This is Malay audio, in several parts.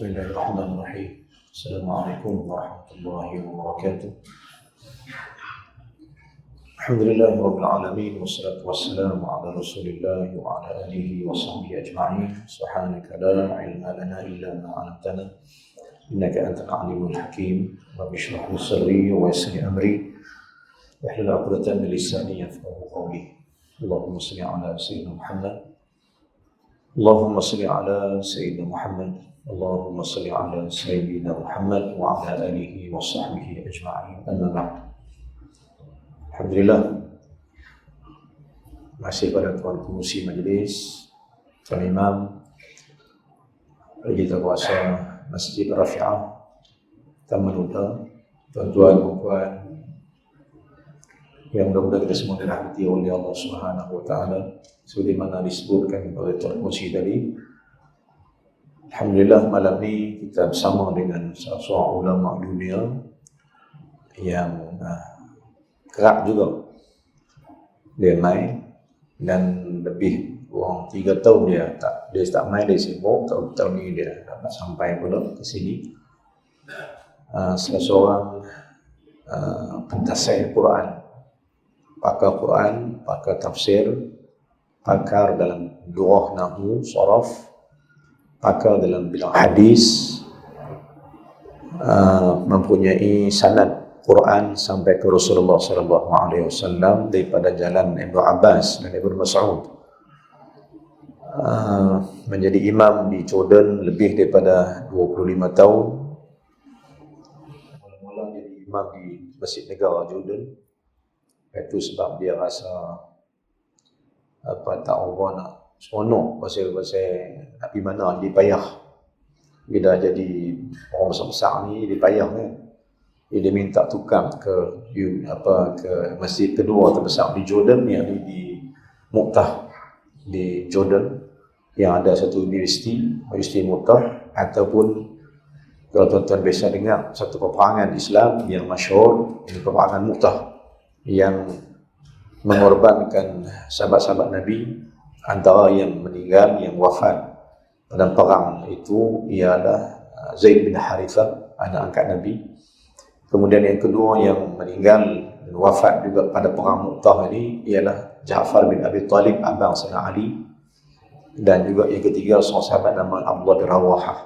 Bismillahirrahmanirrahim. Assalamualaikum warahmatullahi wabarakatuh. Alhamdulillahirabbil alamin wassalatu wassalamu ala Rasulillah wa ala alihi wa sahbihi ajma'in. Subhanaka la ilma lana illa ma 'allamtana innaka antal alimul hakim. Rabbi shrah li sadri wa yassir li amri wahlul 'uqdatam min lisani yafqahu qawli. Allahumma shalli ala sayyidina Muhammad. Allahumma shalli ala sayyidina Muhammad. Allahumma salli ala Sayyidina Muhammad wa ala alihi wa sahbihi ajma'in. Amma ba'd. Alhamdulillah, masih pada tuan pengurusi majlis, tuan imam, kita kuasa Masjid Rafi'ah, Taman Huda, tuan-tuan dan puan yang mudah-mudahan kita semua dirahmati oleh Allah Subhanahu wa taala, seperti mana disebutkan oleh tuan pengurusi tadi. Alhamdulillah, malam ni kita bersama dengan seorang ulama dunia yang kerap juga dia main, dan lebih kurang 3 tahun dia tak main, dia sibuk. Tahun ni dia dapat sampai pula ke sini. Salah seorang pentafsir Quran, pakar tafsir, pakar dalam lughah, nahwu, saraf, pakar dalam bidang hadis, mempunyai sanad Quran sampai ke Rasulullah sallallahu alaihi wasallam daripada jalan Ibnu Abbas dan Ibnu Mas'ud. Menjadi imam di Jordan lebih daripada 25 tahun. Mula-mula jadi imam di Masjid Negara Jordan. Itu sebab dia rasa tak Allah nak seronok pasal nak pergi mana, dia payah. Bila jadi orang besar-besar ni, dia payah kan. Dia minta tukar ke masjid kedua terbesar di Jordan, yang di Muqtah di Jordan, yang ada satu universiti Muqtah, ataupun kalau tuan-tuan biasa dengar satu peperangan Islam yang masyhur, ini peperangan Muqtah yang mengorbankan sahabat-sahabat Nabi. Antara yang meninggal, yang wafat pada perang itu ialah Zaid bin Harithah, anak angkat Nabi. Kemudian yang kedua yang meninggal dan wafat juga pada perang Mu'tah ini ialah Ja'far bin Abi Talib, abang Sayyidina Ali. Dan juga yang ketiga seorang sahabat nama Abdullah bin Rawahah.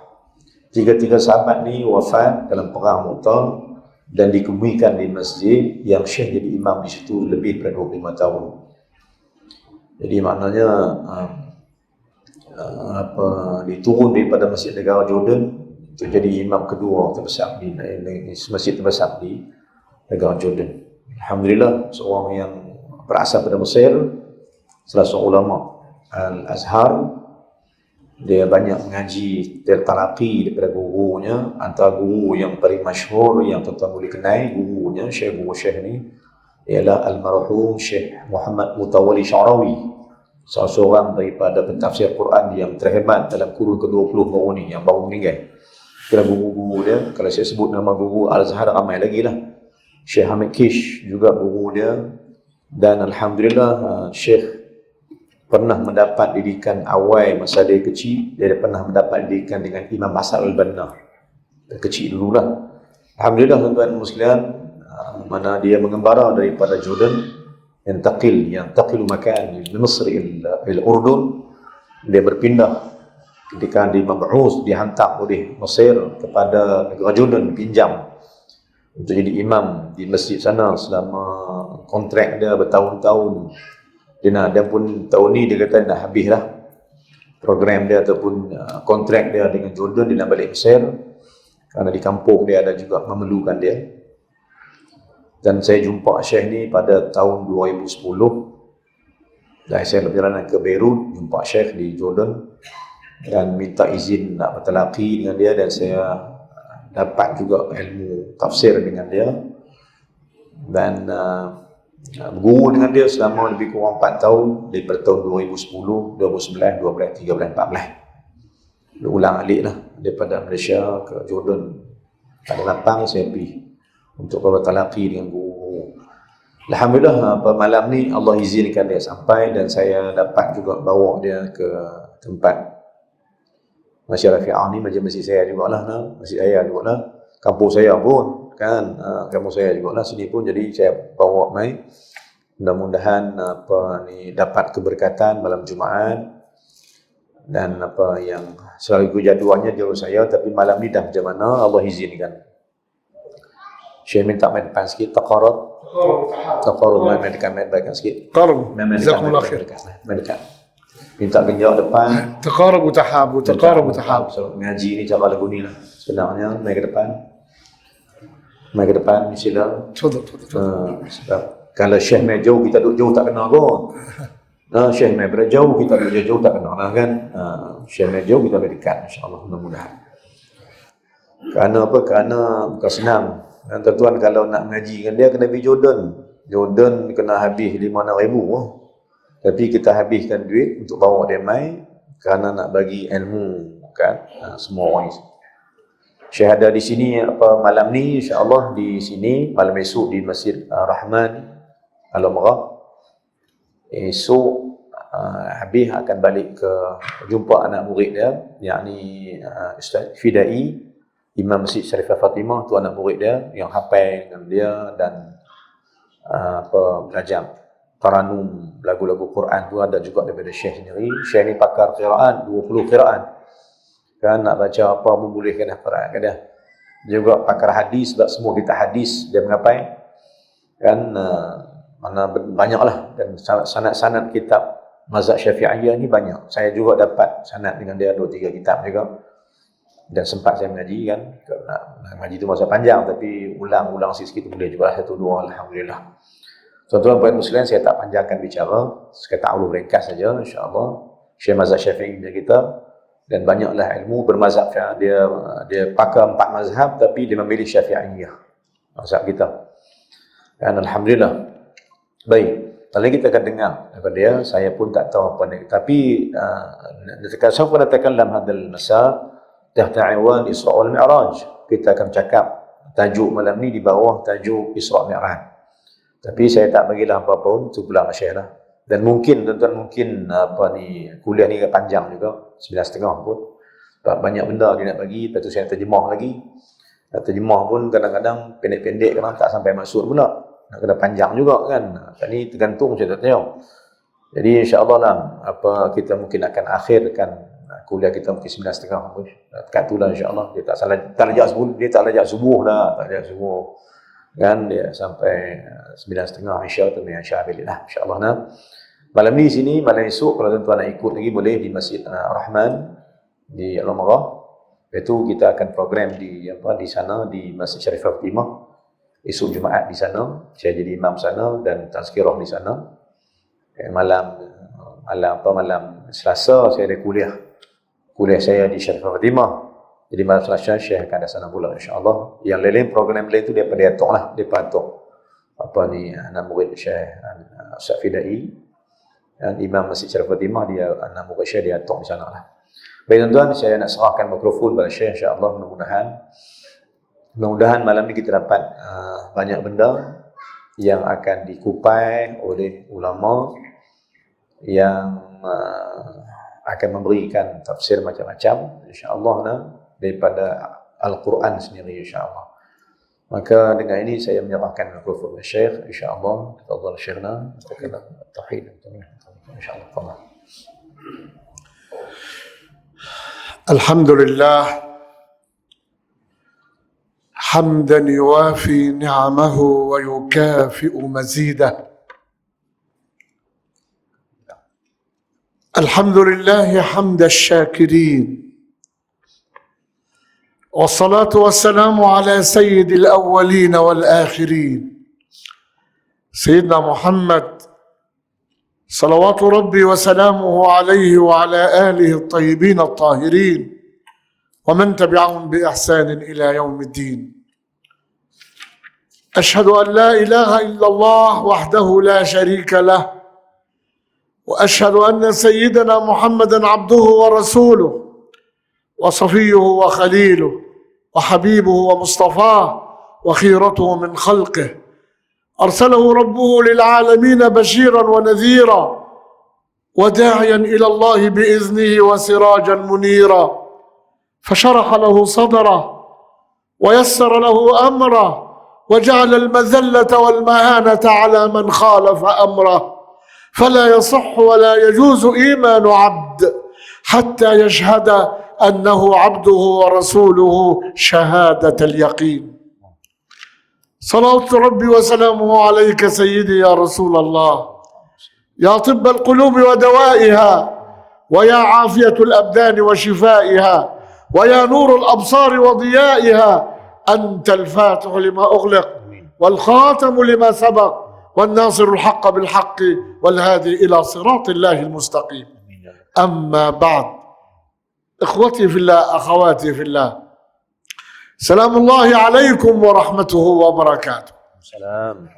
Tiga-tiga sahabat ni wafat dalam perang Mu'tah dan dikebumikan di masjid yang Syekh jadi imam di situ lebih daripada 25 tahun. Jadi maknanya diturun daripada Masjid Negara Jordan untuk jadi imam kedua terbesar di masjid terbesar di negara Jordan. Alhamdulillah, seorang yang berasal pada Mesir, salah seorang ulama Al-Azhar. Dia banyak mengaji talaqi daripada gurunya. Antara guru yang paling masyhur yang tuan-tuan boleh kenal, gurunya Syekh ni ialah Al-Marhum Syekh Muhammad Mutawalli Sya'rawi, salah seorang daripada pentafsir Quran yang terhebat dalam kurun ke-20 baru ni, yang baru meninggal. Kira guru-guru dia, kalau saya sebut nama guru Al-Azhar ramai lagi lah. Syekh Hamid Kish juga guru dia. Dan Alhamdulillah, Syekh pernah mendapat didikan awal masa dia kecil. Dia pernah mendapat didikan dengan Imam Hasan Al-Banna kecil dululah. Alhamdulillah, tuan-tuan sekalian, mana dia mengembara daripada Jordan, yang taqilu makan di Mesir ila Urdun. Dia berpindah ketika di mab'us, dihantar oleh Mesir kepada negara Jordan, pinjam untuk jadi imam di masjid sana selama kontrak dia bertahun-tahun. Dia pun tahun ni dia kata dah habis lah program dia ataupun kontrak dia dengan Jordan. Dia nak balik Mesir kerana di kampung dia ada juga memerlukan dia. Dan saya jumpa Syekh ni pada tahun 2010. Dan saya berjalanan ke Beirut, jumpa Syekh di Jordan dan minta izin nak bertalaqi dengan dia, dan saya dapat juga ilmu tafsir dengan dia dan berguru dengan dia selama lebih kurang 4 tahun, daripada tahun 2010, 2011, 12, 13, 14. Berulang-alik lah daripada Malaysia ke Jordan. Ada lapang saya pergi untuk bertalaqi dengan guru. Alhamdulillah, malam ni Allah izinkan dia sampai, dan saya dapat juga bawa dia ke tempat Masjid Rafi'ah ni macam masjid saya jugalah, masjid saya jugalah, kampung saya pun kan, kampung saya jugalah, sini pun jadi saya bawa mai. Mudah-mudahan dapat keberkatan malam Jumaat, dan yang selalu ikut jadualnya jauh saya, tapi malam ni dah macam mana Allah izinkan. Syekh minta main depan sikit, taqarrub main dekat sikit. قرب جزاكم الله خير. Main dekat. Minta genjak depan. تقاربوا تحابوا تقاربوا تحابوا. So, ngaji ni cara lagu ni lah. Sebenarnya main ke depan. Main ke depan ni sila. تفضل. Sebab kalau Syekh main jauh, kita duduk jauh tak kena pun. Syekh main berjauh, kita duduk jauh tak kena lah kan. Syekh main jauh, kita main dekat, insyaAllah, mudah-mudahan. Kerana apa? Kerana bukan senang. Dan tuan-tuan kalau nak mengaji dengan dia, kena pergi Jordan. Jordan kena habis 5-6 ribu. Tapi kita habiskan duit untuk bawa dia mai, kerana nak bagi ilmu kan, semua orang. Syekh ada di sini malam ni, insya-Allah di sini, malam esok di Masjid Rahman Al-Umrah. Esok habis akan balik ke jumpa anak murid dia, yakni Ustaz Fidai, Imam Masjid Syarifah Fatimah, tu anak murid dia yang hafal dengan dia dan belajar taranum lagu-lagu Quran tu ada juga daripada Syekh sendiri. Syekh ni pakar qiraat, 20 qiraat. Kan nak baca apa membolehkan Quran kan dia. Juga pakar hadis, sebab semua kita hadis dia mengapai. Kan mana banyaklah, dan sanad-sanad kitab mazhab Syafi'iyah ni banyak. Saya juga dapat sanad dengan dia 2-3 kitab juga. Dan sempat saya mengaji kan. Mengaji tu masa panjang, tapi ulang-ulang sikit-sikit boleh juga 1-2, alhamdulillah. Tuan-tuan puan muslimin, saya tak panjangkan bicara, sekitar ulum ringkas saja, insya-Allah. Syekh mazhab Syafi'i kita, dan banyaklah ilmu bermazhab. Dia pakar 4 mazhab, tapi dia memilih Syafi'iyah, mazhab kita. Dan alhamdulillah. Baik, kalau kita akan dengar daripada dia, saya pun tak tahu apa ni. Tapi saya pun katakan dalam hadal masa tahta iwan Isra wal Mi'raj, kita akan cakap tajuk malam ni di bawah tajuk Isra Mi'raj. Tapi saya tak bagilah apa pun, tu pula Syekh lah. Dan mungkin tuan-tuan kuliah ni panjang juga, 9.30 pun. Sebab banyak benda dia nak bagi, lepas tu saya terjemah lagi. Terjemah pun kadang-kadang pendek-pendek, kadang tak sampai maksud pula. Nak kena panjang juga kan. Ini tergantung, saya tak tahu. Jadi insya-Allah lah, kita mungkin akan akhirkan kuliah kita mungkin 9.30 pun. Dekat tu lah insya-Allah. Dia tak lajak subuh dah, tak lajak subuh. Kan dia sampai 9.30 Isya tu Isya billah insya-Allah. Malam ni sini, malam esok kalau tuan-tuan nak ikut lagi boleh di Masjid Rahman di Al-Umrah. Itu kita akan program di sana di Masjid Syarifah Fatimah. Esok Jumaat di sana, saya jadi imam sana dan tazkirah di sana. Malam Selasa saya ada kuliah saya di Syarifah Fatimah. Jadi malam Selasa Syekh akan ada sana pula insya-Allah. Yang lain program lain tu dia atok lah, dia atok anak murid Syekh Ustaz Fidai dan Imam Masjid Syarifah Fatimah, dia anak murid Syekh, dia atok di sana lah. Baik tuan-tuan, saya nak serahkan mikrofon pada Syekh insya-Allah. Mudah-mudahan malam ni kita dapat banyak benda yang akan dikupai oleh ulama yang akan memberikan tafsir macam-macam insya-Allah daripada Al-Quran sendiri insya-Allah. Maka dengan ini saya menyerahkan mikrofon kepada Syekh insya-Allah. Tafadhal Syekhna, kita tauhid insya-Allah. Alhamdulillah حمدا يوافي نعمه ويكافئ مزيده. الحمد لله حمد الشاكرين، والصلاة والسلام على سيد الأولين والآخرين سيدنا محمد صلوات ربي وسلامه عليه وعلى آله الطيبين الطاهرين ومن تبعهم بإحسان إلى يوم الدين. أشهد أن لا إله إلا الله وحده لا شريك له، وأشهد أن سيدنا محمدا عبده ورسوله وصفيه وخليله وحبيبه ومصطفاه وخيرته من خلقه، أرسله ربه للعالمين بشيرا ونذيرا وداعيا إلى الله بإذنه وسراجا منيرا، فشرح له صدره ويسر له أمره وجعل المذلة والمهانة على من خالف أمره. فلا يصح ولا يجوز إيمان عبد حتى يشهد أنه عبده ورسوله شهادة اليقين. صلوات ربي وسلامه عليك سيدي يا رسول الله، يا طب القلوب ودوائها، ويا عافية الأبدان وشفائها، ويا نور الأبصار وضيائها. أنت الفاتح لما أغلق والخاتم لما سبق والناصر الحق بالحق والهادي إلى صراط الله المستقيم. أما بعد، إخوتي في الله، أخواتي في الله، سلام الله عليكم ورحمته وبركاته. سلام.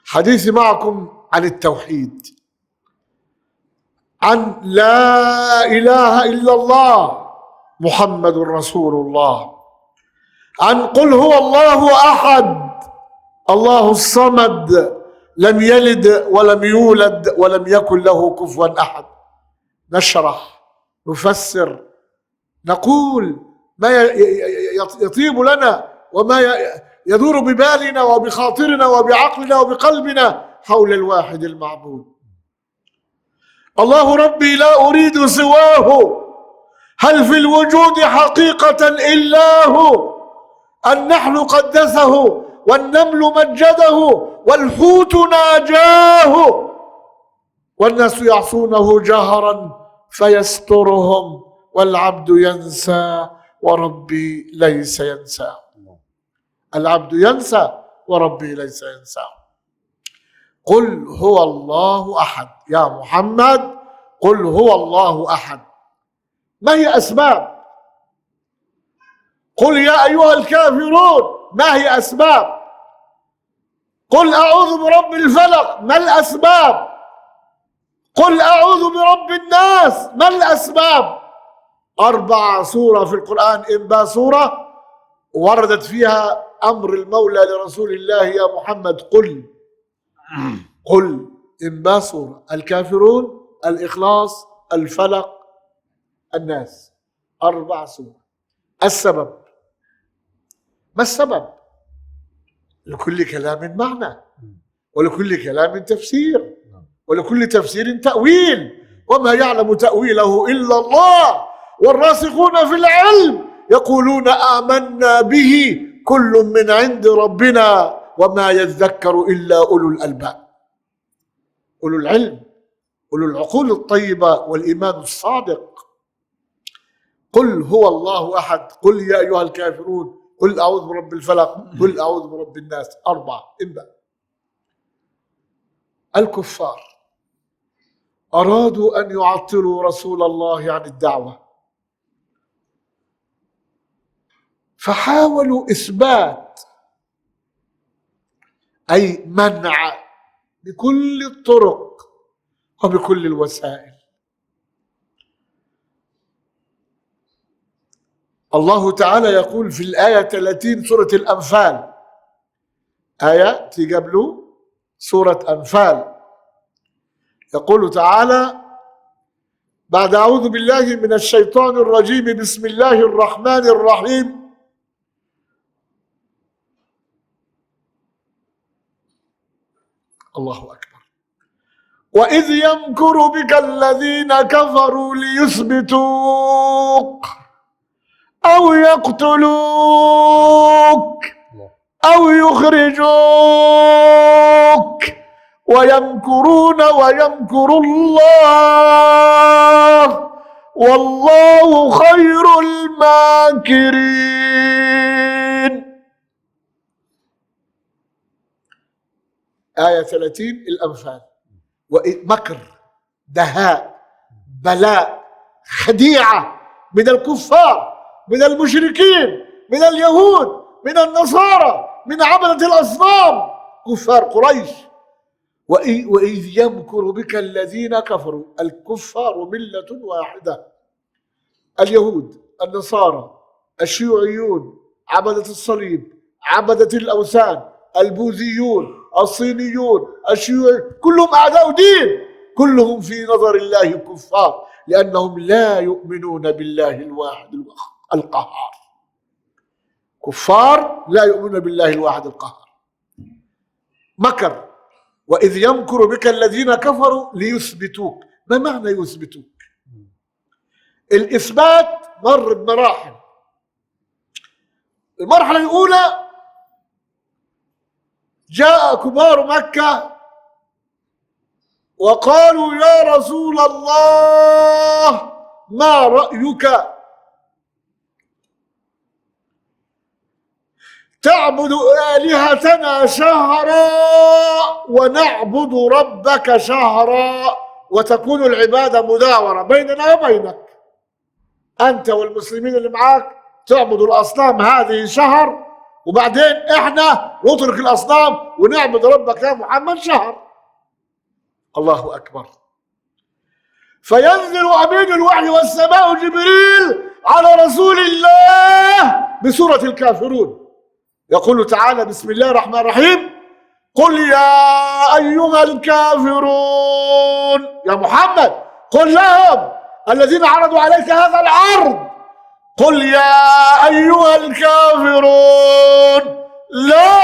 حديثي معكم عن التوحيد، عن لا إله إلا الله محمد رسول الله، عن قل هو الله أحد الله الصمد لم يلد ولم يولد ولم يكن له كفوا أحد. نشرح، نفسر، نقول ما يطيب لنا وما يدور ببالنا وبخاطرنا وبعقلنا وبقلبنا حول الواحد المعبود. الله ربي لا أريد سواه، هل في الوجود حقيقة إلا هو. النحل قدسه والنمل مجده والحوت ناجاه، والناس يعصونه جهرا فيسترهم، والعبد ينسى وربي ليس ينساه. العبد ينسى وربي ليس ينساه. قل هو الله أحد يا محمد، قل هو الله أحد. ما هي أسباب؟ قل يا أيها الكافرون، ما هي أسباب؟ قل أعوذ برب الفلق، ما الأسباب؟ قل أعوذ برب الناس، ما الأسباب؟ 4 سورة في القرآن، إنبا سورة وردت فيها أمر المولى لرسول الله يا محمد قل. قل إنبا سورة، الكافرون، الإخلاص، الفلق، الناس، 4 سورة. السبب، ما السبب؟ لكل كلام معنى، ولكل كلام تفسير، ولكل تفسير تأويل، وما يعلم تأويله إلا الله. والراسخون في العلم يقولون آمنا به كل من عند ربنا وما يذكر إلا أولو الألباب، أولو العلم، أولو العقول الطيبة والإيمان الصادق. قل هو الله أحد، قل يا أيها الكافرون، قل أعوذ برب الفلق، قل أعوذ برب الناس، 4. إنبا. الكفار أرادوا أن يعطلوا رسول الله عن الدعوة، فحاولوا إثبات أي منع بكل الطرق وبكل الوسائل. الله تعالى يقول في الآية 30 سورة الأنفال، آية قبل سورة أنفال، يقول تعالى بعد أعوذ بالله من الشيطان الرجيم بسم الله الرحمن الرحيم: الله أكبر. وإذ يمكر بك الذين كفروا ليثبتوك أو يقتلوك أو يخرجوك ويمكرون ويمكر الله والله خير الماكرين. آية 30 الأنفال. مكر، دهاء، بلاء، خديعة من الكفار، من المشركين، من اليهود، من النصارى، من عبدة الأصنام، كفار قريش. وإذ يمكر بك الذين كفروا، الكفار ملة واحدة، اليهود، النصارى، الشيوعيون، عبدة الصليب، عبدة الأوثان، البوذيون، الصينيون، الشيوعي، كلهم أعداء دين، كلهم في نظر الله كفار، لأنهم لا يؤمنون بالله الواحد القهار. كفار لا يؤمنون بالله الواحد القهار. مكر. وإذ يمكر بك الذين كفروا ليثبتوك. ما معنى يثبتوك؟ الإثبات مر بمراحل. المرحلة الأولى جاء كبار مكة وقالوا يا رسول الله ما رأيك تعبد آلهتنا شهرا ونعبد ربك شهرا وتكون العبادة مداورة بيننا وبينك، أنت والمسلمين اللي معاك تعبدوا الأصنام هذه شهر، وبعدين إحنا نترك الأصنام ونعبد ربك يا محمد شهر. الله أكبر. فينزل أمين الوحي والسماء جبريل على رسول الله بسورة الكافرون، يقول تعالى بسم الله الرحمن الرحيم قل يا أيها الكافرون، يا محمد قل لهم الذين عرضوا عليك هذا العرض، قل يا أيها الكافرون لا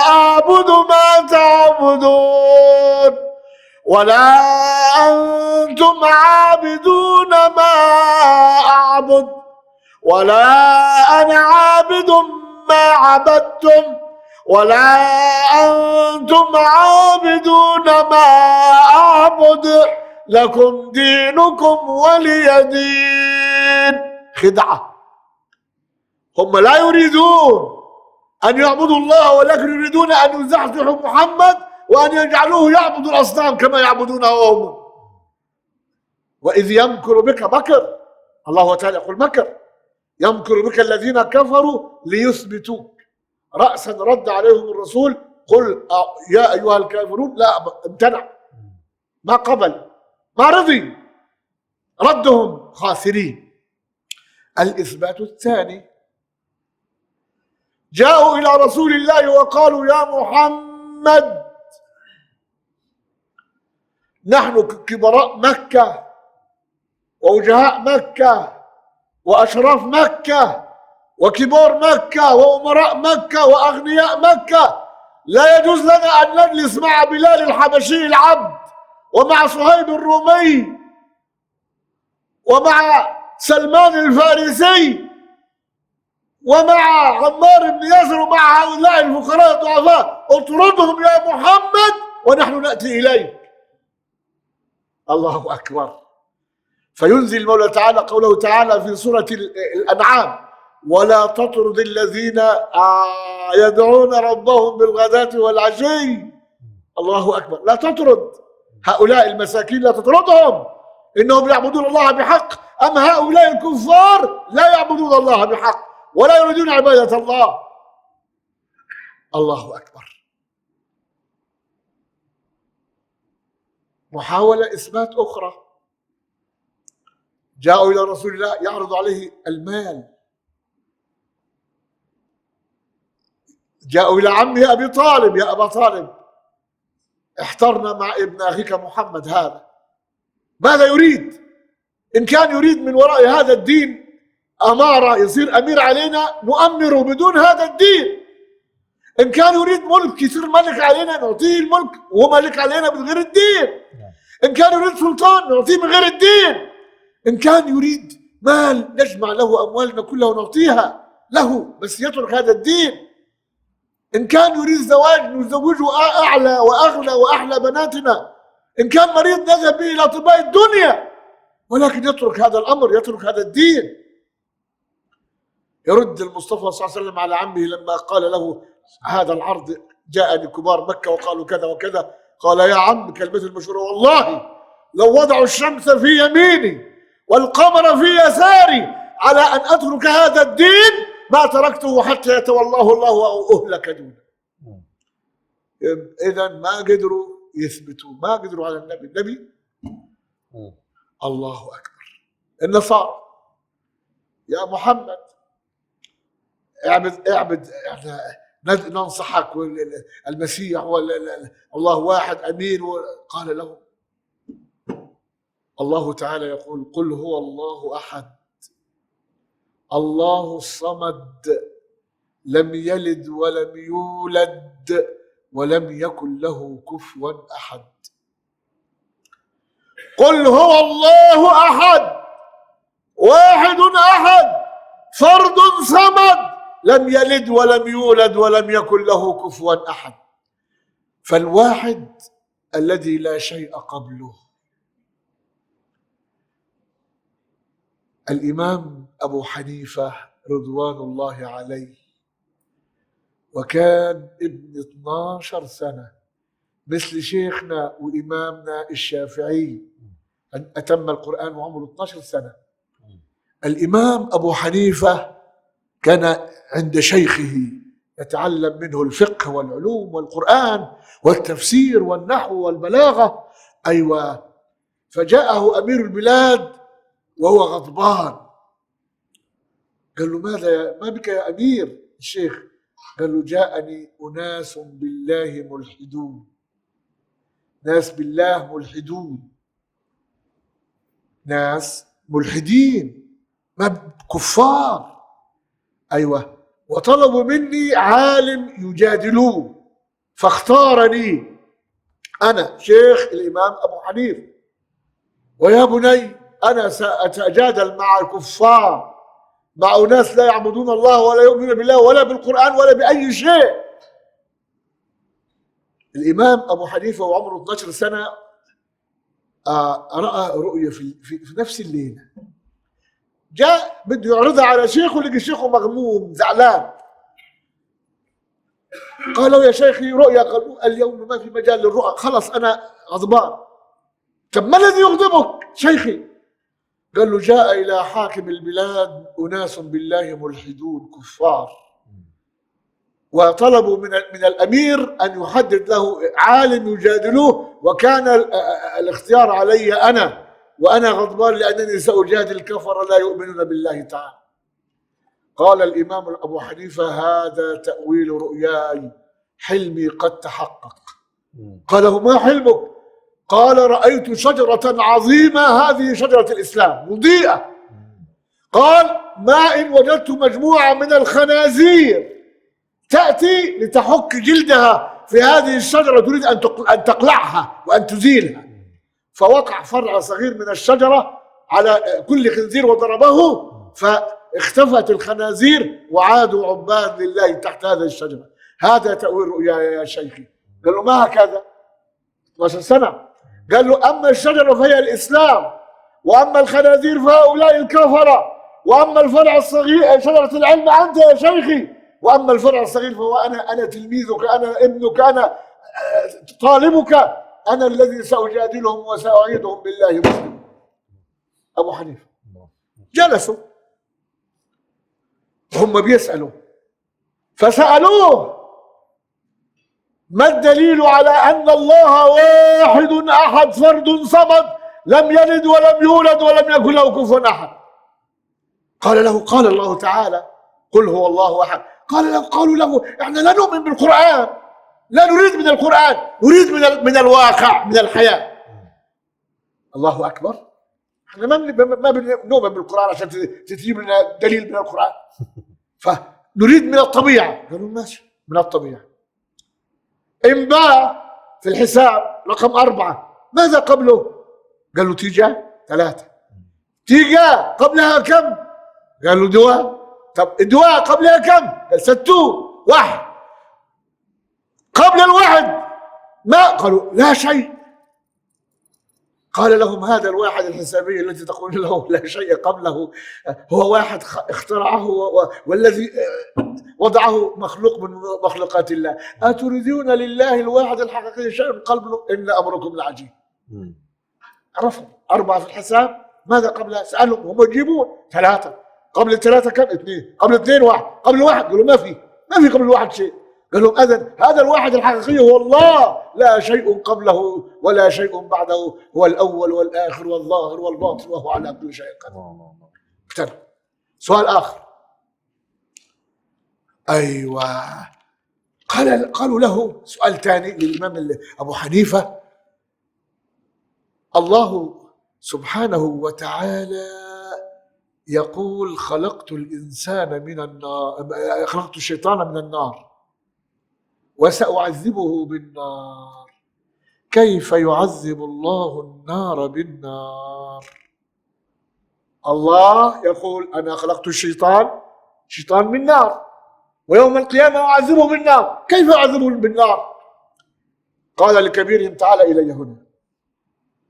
أعبد ما تعبدون ولا أنتم عابدون ما أعبد ولا أنا عابد ما عبدتم ولا أنتم عابدون ما أعبد لكم دينكم ولي دين. خدعة. هم لا يريدون أن يعبدوا الله ولكن يريدون أن يزحزحوا محمد وأن يجعلوه يعبد الأصنام كما يعبدونه هم. وإذ يمكر بك مكر، الله تعالى يقول مكر، يمكر بك الذين كفروا ليثبتوك. رأسا رد عليهم الرسول قل يا أيها الكافرون، لا امتنع، ما قبل، ما رضي، ردهم خاسرين. الإثبات الثاني جاءوا إلى رسول الله وقالوا يا محمد نحن كبراء مكة ووجهاء مكة وأشراف مكة وكبار مكة وأمراء مكة وأغنياء مكة، لا يجوز لنا أن نجلس مع بلال الحبشي العبد ومع صهيب الرومي ومع سلمان الفارسي ومع عمار بن ياسر ومع هؤلاء الفقراء الضعفاء، اطردهم يا محمد ونحن نأتي إليك. الله أكبر. فينزل المولى تعالى قوله تعالى في سورة الأنعام ولا تطرد الذين يدعون ربهم بالغداة والعشي. الله أكبر. لا تطرد هؤلاء المساكين، لا تطردهم، إنهم يعبدون الله بحق، أما هؤلاء الكفار لا يعبدون الله بحق ولا يريدون عبادة الله. الله أكبر. محاولة إثبات أخرى، جاءوا إلى رسول الله يعرض عليه المال، جاءوا إلى عمه أبي طالب يا أبا طالب احترنا مع ابن أخيك محمد هذا، ماذا يريد؟ إن كان يريد من وراء هذا الدين أمارة يصير أمير علينا نؤمره بدون هذا الدين، إن كان يريد ملك يصير ملك علينا نعطيه الملك وهو ملك علينا من غير الدين، إن كان يريد سلطان نعطيه من غير الدين، إن كان يريد مال نجمع له أموالنا كلها ونعطيها له بس يترك هذا الدين، إن كان يريد زواج نزوجه أعلى وأغلى وأحلى بناتنا، إن كان مريض نذهب به إلى أطباء الدنيا، ولكن يترك هذا الأمر، يترك هذا الدين. يرد المصطفى صلى الله عليه وسلم على عمه لما قال له هذا العرض جاءني كبار مكة وقالوا كذا وكذا، قال يا عم كلمة المشهورة والله لو وضعوا الشمس في يميني والقمر في يساري على أن أترك هذا الدين ما تركته حتى يتولاه الله أو أهلك دونه. إذا ما قدروا يثبتوا، ما قدروا على النبي. الله أكبر. النصارى يا محمد اعبد ننصحك المسيح الله واحد أمين. قال له الله تعالى يقول قل هو الله أحد الله الصمد لم يلد ولم يولد ولم يكن له كفوا أحد. قل هو الله أحد واحد أحد فرد صمد لم يلد ولم يولد ولم يكن له كفوا أحد. فالواحد الذي لا شيء قبله. الإمام أبو حنيفة رضوان الله عليه وكان ابن 12 سنة مثل شيخنا وإمامنا الشافعي أتم القرآن وعمره 12 سنة. الإمام أبو حنيفة كان عند شيخه يتعلم منه الفقه والعلوم والقرآن والتفسير والنحو والبلاغة. أيوة. فجاءه أمير البلاد وهو غضبان، قال له ما بك يا أمير الشيخ؟ قال له جاءني أناس بالله ملحدون، ناس بالله ملحدون، ناس ملحدين ما كفار. أيوة. وطلبوا مني عالم يجادلوه فاختارني أنا شيخ الإمام أبو حنيفة. ويا بني أنا سأتجادل مع الكفار، مع ناس لا يعبدون الله ولا يؤمنون بالله ولا بالقرآن ولا بأي شيء. الإمام أبو حنيفة وعمره 12 سنة رأى رؤية في نفس الليلة. جاء بده يعرضها على شيخه، لقي شيخه مغموم زعلان. قالوا يا شيخي رؤيا. قالوا اليوم ما في مجال للرؤى، خلص أنا غضبان. طب ما الذي يغضبك شيخي؟ قال له جاء إلى حاكم البلاد أناس بالله ملحدون كفار، وطلبوا من الأمير أن يحدد له عالم يجادلوه، وكان الاختيار علي أنا، وأنا غضبان لأنني سأجادل الكفر لا يؤمنون بالله تعالى. قال الإمام أبو حنيفة هذا تأويل رؤياي، حلمي قد تحقق. قال له ما حلمك؟ قال رأيت شجرة عظيمة، هذه شجرة الإسلام مضيئة. قال ما إن وجدت مجموعة من الخنازير تأتي لتحك جلدها في هذه الشجرة، تريد أن تقلعها وأن تزيلها. فوقع فرع صغير من الشجرة على كل خنزير وضربه، فاختفت الخنازير وعادوا عباد لله تحت هذه الشجرة. هذا تأويل رؤياي يا شيخي. قال له ما هكذا؟ 12 سنة. قال له أما الشجرة فهي الإسلام، وأما الخنازير فهؤلاء الكفرة، وأما الفرع الصغير شجرة العلم أنت يا شيخي، وأما الفرع الصغير فهو أنا تلميذك، أنا ابنك، أنا طالبك، أنا الذي سأجادلهم وسأعيدهم بالله مسلم. أبو حنيفة جلسوا هم بيسألوا، فسألوه ما الدليل على أن الله واحد أحد فرد صمد لم يلد ولم يولد ولم يكن له كفوا أحد؟ قال له قال الله تعالى قل هو الله أحد. قالوا له احنا لا نؤمن بالقرآن، لا نريد من القرآن، نريد من الواقع، من الحياة. الله أكبر. احنا ما بنؤمن بالقرآن عشان تجيب لنا دليل من القرآن، فنريد من الطبيعة. قالوا ماشي من الطبيعة. إنباء في الحساب رقم 4 ماذا قبله؟ قالوا تيجا 3. تيجا قبلها كم؟ قالوا دواء. طب الدواء قبلها كم؟ قال 6 1. قبل الواحد ما قالوا لا شيء. قال لهم هذا الواحد الحسابي الذي تقول له لا شيء قبله هو واحد اخترعه والذي وضعه مخلوق من مخلوقات الله. أتريدون لله الواحد الحقيقي شيء قبله إن أمركم لعجيب. عرفوا 4 في الحساب. ماذا قبلها؟ سألهم هم يجيبون 3. قبل 3 كم؟ 2. قبل 2 1. قبل 1 قالوا ما في قبل الواحد شيء. قال لهم أذن هذا الواحد الحقيقي هو الله، لا شيء قبله ولا شيء بعده، هو الأول والآخر والظاهر والباطن وهو على كل شيء قدير. سؤال آخر. أيوة. قالوا له سؤال ثاني للإمام أبو حنيفة. الله سبحانه وتعالى يقول خلقت الإنسان من النار، خلقت الشيطان من النار وسأعذبه بالنار. كيف يعذب الله النار بالنار؟ الله يقول أنا خلقت الشيطان من نار، ويوم القيامة أعذبه بالنار. كيف يعذبه بالنار؟ قال لكبيرهم تعال إلي هنا.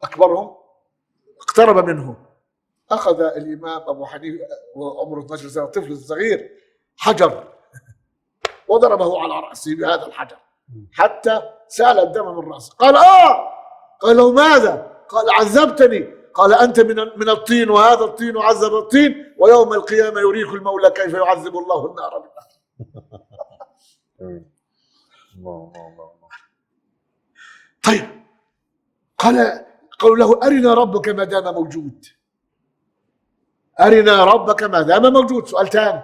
أكبرهم اقترب منه، أخذ الإمام أبو حنيفة وعمره 12 سنة طفل صغير حجر وضربه على رأسه بهذا الحجر حتى سال الدم من رأسه. قال قال له ماذا؟ قال عذبتني. قال أنت من الطين، وهذا الطين عذب الطين، ويوم القيامة يريك المولى كيف يعذب الله النار بالنار. طيب قالوا له أرنا ربك ما دام موجود. أرنا ربك ما دام موجود. سؤال ثاني.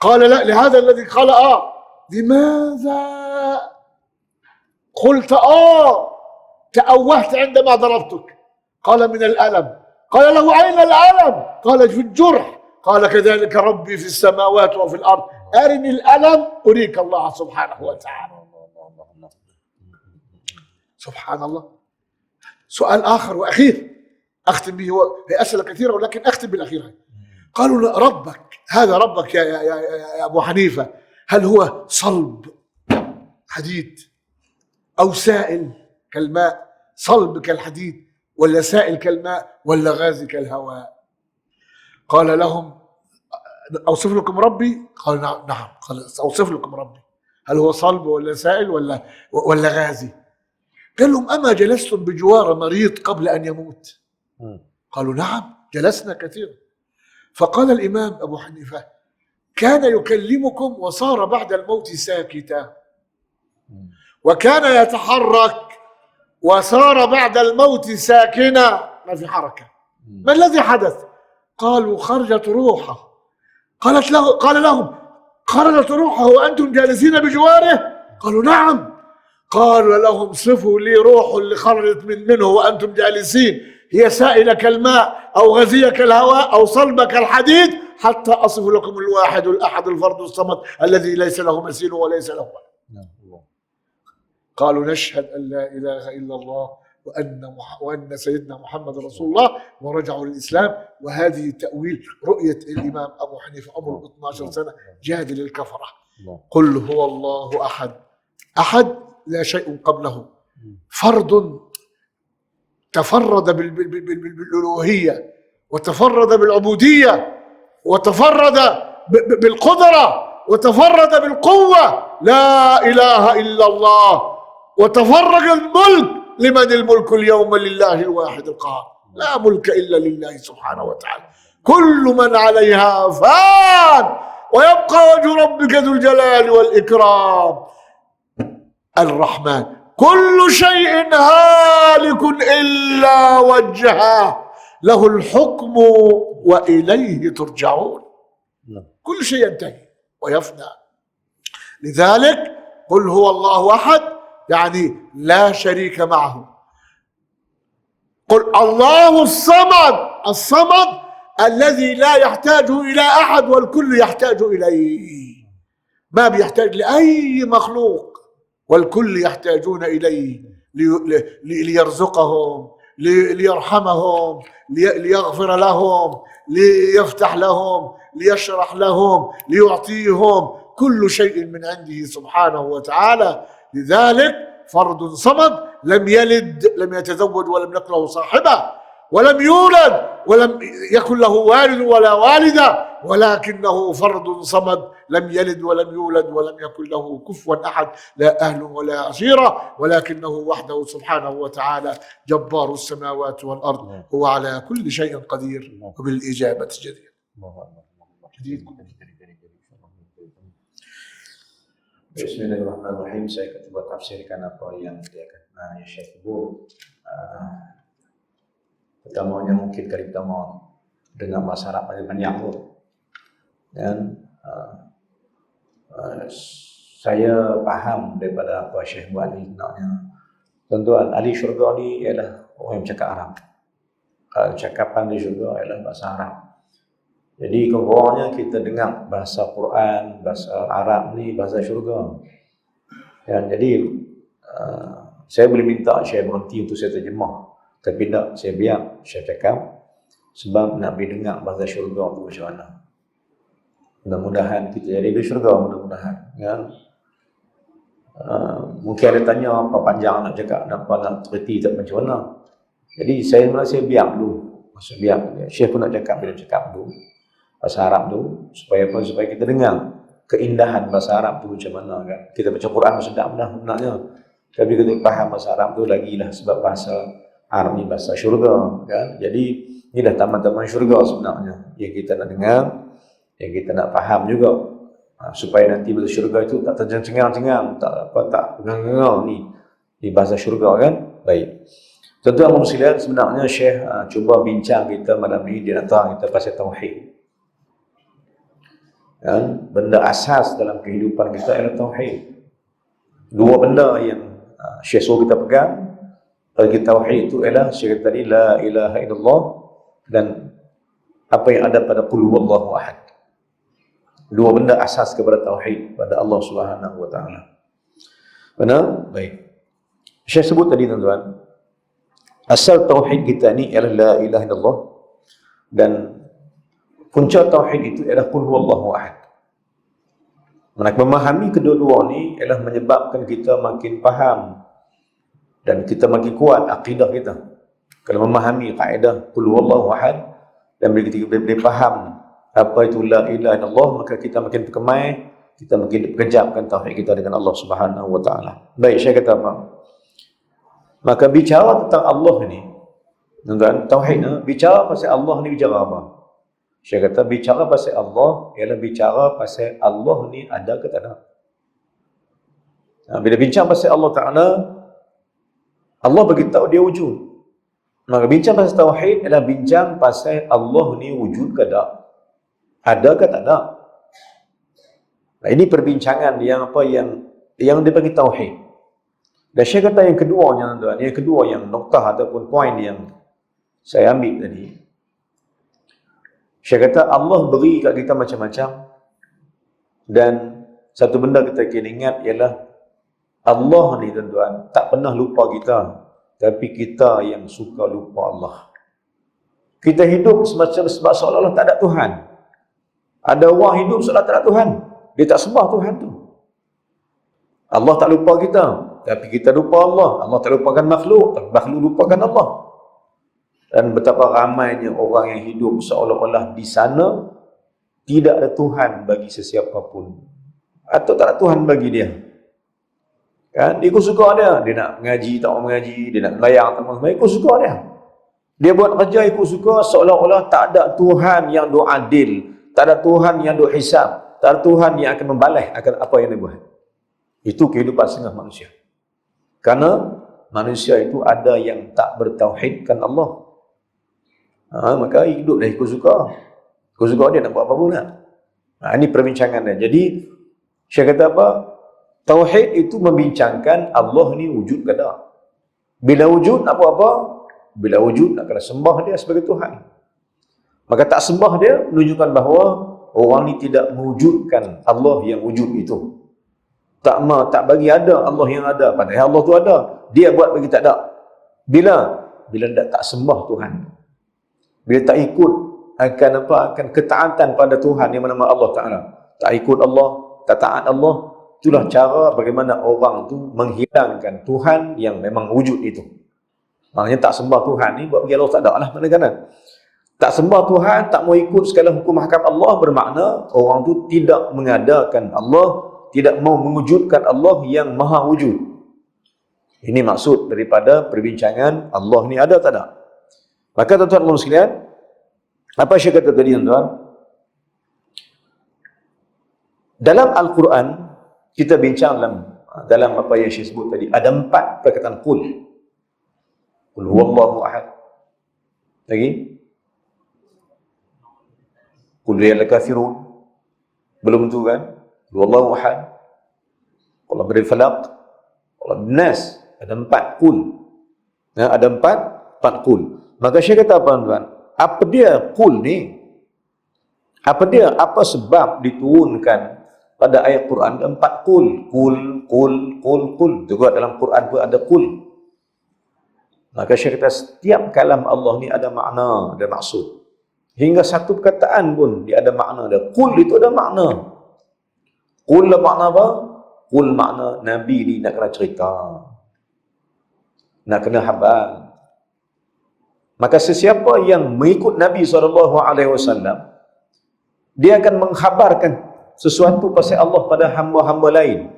قال لا، لهذا الذي قال لماذا قلت تأوهت عندما ضربتك؟ قال من الألم. قال له أين الألم؟ قال في الجرح. قال كذلك ربي في السماوات وفي الأرض، أرني الألم أريك الله سبحانه وتعالى. سبحان الله. سؤال آخر وأخير أختم به، هي أسئلة كثيرة ولكن أختم بالأخير. قالوا ربك، هذا ربك يا أبو حنيفة، هل هو صلب حديد أو سائل كالماء؟ صلب كالحديد ولا سائل كالماء ولا غاز كالهواء؟ قال لهم أوصف لكم ربي؟ قال نعم. قال أوصف لكم ربي، هل هو صلب ولا سائل ولا غازي؟ قال لهم أما جلستم بجوار مريض قبل أن يموت؟ قالوا نعم جلسنا كثيرا. فقال الإمام أبو حنيفة كان يكلمكم وصار بعد الموت ساكتا، وكان يتحرك وصار بعد الموت ساكنا، ما في حركة. ما الذي حدث؟ قالوا خرجت روحه. قال لهم خرجت روحه وأنتم جالسين بجواره؟ قالوا نعم. قال لهم صفوا لي روح اللي خرجت منه وأنتم جالسين، هي سائلة كالماء أو غازية كالهواء أو صلبة كالحديد، حتى أصف لكم الواحد الأحد الفرد الصمد الذي ليس له مثيل وليس له ولد. قالوا نشهد أن لا إله إلا الله وأن سيدنا محمد رسول الله، ورجعوا للإسلام. وهذه تأويل رؤية الإمام أبو حنيفة عمره 12 سنة جادل الكفرة. قل هو الله أحد، أحد لا شيء قبله، فرد تفرد بالألوهية وتفرد بالعبودية وتفرد بالقدرة وتفرد بالقوة، لا إله إلا الله. وتفرج الملك، لمن الملك اليوم؟ لله الواحد القهار، لا ملك إلا لله سبحانه وتعالى. كل من عليها فان ويبقى وجه ربك ذو الجلال والإكرام. الرحمن كل شيء هالك إلا وجهه، له الحكم وإليه ترجعون. كل شيء ينتهي ويفنى. لذلك قل هو الله أحد، يعني لا شريك معه. قل الله الصمد، الصمد الذي لا يحتاج إلى أحد والكل يحتاج إليه، ما بيحتاج لأي مخلوق، والكل يحتاجون إليه ليرزقهم، ليرحمهم، ليغفر لهم، ليفتح لهم، ليشرح لهم، ليعطيهم كل شيء من عنده سبحانه وتعالى. لذلك فرد صمد، لم يلد، لم يتزوج، ولم يكن له صاحبة، ولم يولد، ولم يكن له والد ولا والدة، ولكنه فرد صمد، لم يلد ولم يولد ولم يكن له كفوا أحد، لا أهل ولا عشيرة، ولكنه وحده سبحانه وتعالى جبار السماوات والأرض، هو على كل شيء قدير وبالإجابة جدير. Bismillahirrahmanirrahim. Saya coba tafsirkan apa yang dikatakan Syekh Ibu. Pertamanya mungkin kali pertama dengan bahasa Arab yang banyak dan saya paham daripada apa Syekh buat ni, naknya tentu ahli syurga ni ialah orang yang cakap Arab. cakapan di syurga ialah bahasa Arab. Jadi kurangnya kita dengar bahasa Quran, bahasa Arab ni bahasa syurga. Dan jadi saya boleh minta saya berhenti untuk saya terjemah, tapi tak, saya biar saya cakap sebab nak boleh dengar bahasa syurga tu macam mana. Mudah-mudahan kita jadi di syurga, mudah-mudahan kan. Mungkin ada tanya apa panjang nak cakap, nak terti tak macam mana. Jadi saya biar dulu. Maksud biar Syekh pun nak cakap, bila cakap dulu bahasa Arab tu supaya apa? Supaya kita dengar keindahan bahasa Arab tu macam mana kan. Kita baca Quran sedap dah sebenarnya. Tapi kita faham bahasa Arab tu lagilah, sebab bahasa Arab ni bahasa syurga kan. Jadi ni dah taman-taman syurga sebenarnya yang kita nak dengar, yang kita nak faham juga. Supaya nanti bahasa syurga itu tak tercengang-cengang, tak dengar ni di bahasa syurga kan. Baik. Tuan-tuan muslimin, sebenarnya Syekh cuba bincang kita malam ni, dia nak terang kita pasal tauhid. Kan? Benda asas dalam kehidupan kita ialah tauhid. Dua benda yang Syekh suruh kita pegang bagi tauhid itu ialah Syekh tadi la ilaha illallah dan apa yang ada pada qul huwallahu ahad. Dua benda asas kepada tauhid pada Allah Subhanahu wa taala. Benar? Baik. Syekh sebut tadi tuan-tuan, asal tauhid kita ni ialah la ilaha illallah dan punca tauhid itu ialah qul huwallahu ahad. Memahami kedua-dua ni ialah menyebabkan kita makin faham dan kita makin kuat akidah kita. Kalau memahami kaedah qul huwallahu ahad dan bila kita boleh faham apa itu la ilaha illallah, maka kita makin berkemai, kita makin kejapkan tauhid kita dengan Allah Subhanahu wa taala. Baik, saya kata apa? Maka bicara tentang Allah ni, tuan-tuan, tauhid ni bicara pasal Allah ni bicara apa? Saya kata bicara pasal Allah ialah bicara pasal Allah ni ada ke tak ada. Bila bincang pasal Allah Ta'ala, Allah beritahu dia wujud. Maka bincang pasal tauhid ialah bincang pasal Allah ni wujud ke tak? Ada ke tak ada? Nah, ini perbincangan yang apa yang dipanggil tauhid. Dan saya kata yang keduanya tuan-tuan, yang kedua yang noktah ataupun poin yang saya ambil tadi, saya kata Allah beri kat kita macam-macam dan satu benda kita kena ingat ialah Allah ni tuan-tuan tak pernah lupa kita, tapi kita yang suka lupa Allah. Kita hidup semacam sebab seolah-olah tak ada Tuhan. Ada orang hidup seolah tak ada Tuhan, dia tak sembah Tuhan tu. Allah tak lupa kita, tapi kita lupa Allah. Allah tak lupakan makhluk, tapi makhluk lupakan Allah. Dan betapa ramainya orang yang hidup seolah-olah di sana tidak ada Tuhan bagi sesiapa pun, atau tak ada Tuhan bagi dia. Kan? Ikut suka dia nak mengaji tak mau mengaji, dia nak melayang tak mau melayang, ikut suka dia. Dia buat kerja ikut suka seolah-olah tak ada Tuhan yang adil, tak ada Tuhan yang hisab, tak ada Tuhan yang akan membalas akan apa yang dia buat. Itu kehidupan setengah manusia. Karena manusia itu ada yang tak bertauhidkan Allah. Maka hidup dah ikut suka. Ikut suka dia nak buat apa pun nak. Ini perbincangan dia. Jadi, saya kata apa? Tauhid itu membincangkan Allah ni wujud ke tak. Bila wujud nak buat apa? Bila wujud nak kena sembah dia sebagai Tuhan. Maka tak sembah dia menunjukkan bahawa orang ni tidak mewujudkan Allah yang wujud itu. Tak bagi ada Allah yang ada. Padahal Allah tu ada. Dia buat bagi tak ada. Bila tak sembah Tuhan. Bila tak ikut akan ketaatan pada Tuhan yang bernama Allah Ta'ala. Tak ikut Allah, tak taat Allah. Itulah cara bagaimana orang tu menghilangkan Tuhan yang memang wujud itu. Maknanya tak sembah Tuhan ni buat bagi Allah tak ada lah. Mana-mana. Tak sembah Tuhan, tak mau ikut segala hukum mahkam Allah, bermakna orang tu tidak mengadakan Allah, tidak mau mewujudkan Allah yang maha wujud. Ini maksud daripada perbincangan Allah ni ada tak ada. Maka tuan-tuan sekalian, apa saya kata tadi tuan-tuan? Dalam Al-Quran, kita bincang dalam apa yang saya sebut tadi, ada 4 perkataan qul. Qul huwallahu ahad. Lagi? Qul ya al-kafirun. Belum tu kan? Qul huwallahu ahad. Qul bil falaq. Qul bin nas. Ada 4 qul. Ada 4 qul. Maka Syekh kata apa tuan? Apa dia qul ni? Apa dia? Apa sebab diturunkan pada ayat Quran 4 qul? Qul. Juga dalam Quran pun ada qul. Maka Syekh kata setiap kalam Allah ni ada makna, ada maksud. Hingga satu perkataan pun dia ada makna dia. Qul itu ada makna. Qul makna apa? Qul makna Nabi ni nak kena cerita. Nak kena habang. Maka sesiapa yang mengikut Nabi SAW, dia akan menghabarkan sesuatu pasal Allah pada hamba-hamba lain.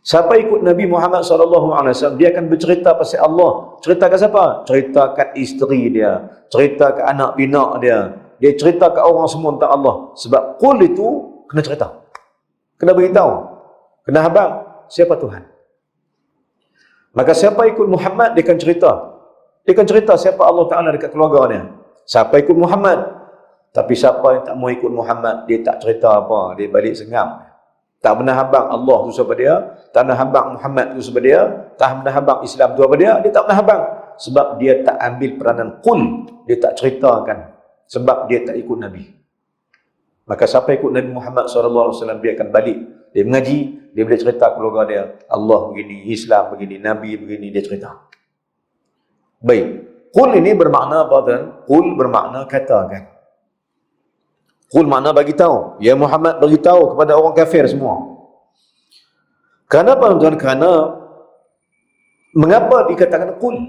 Siapa ikut Nabi Muhammad SAW, dia akan bercerita pasal Allah. Cerita ke siapa? Cerita kat isteri dia, cerita ke anak pinak dia, dia cerita ke orang semua tentang Allah. Sebab qul itu kena cerita, kena beritahu, kena habang siapa Tuhan. Maka siapa ikut Muhammad, dia akan cerita. Dia akan cerita siapa Allah Ta'ala dekat keluarga dia. Siapa ikut Muhammad. Tapi siapa yang tak mau ikut Muhammad, dia tak cerita apa, dia balik sengam. Tak pernah habang Allah tu siapa dia, tak pernah habang Muhammad tu siapa dia, tak pernah habang Islam tu apa dia tak pernah habang. Sebab dia tak ambil peranan qul, dia tak ceritakan. Sebab dia tak ikut Nabi. Maka siapa ikut Nabi Muhammad SAW, dia akan balik. Dia mengaji, dia boleh cerita keluarga dia. Allah begini, Islam begini, Nabi begini, dia cerita. Baik. Qul ini bermakna apa tuan? Qul bermakna katakan. Qul makna bagi tahu. Ya Muhammad bagi tahu kepada orang kafir semua. Kenapa tuan? Kerana mengapa dikatakan qul?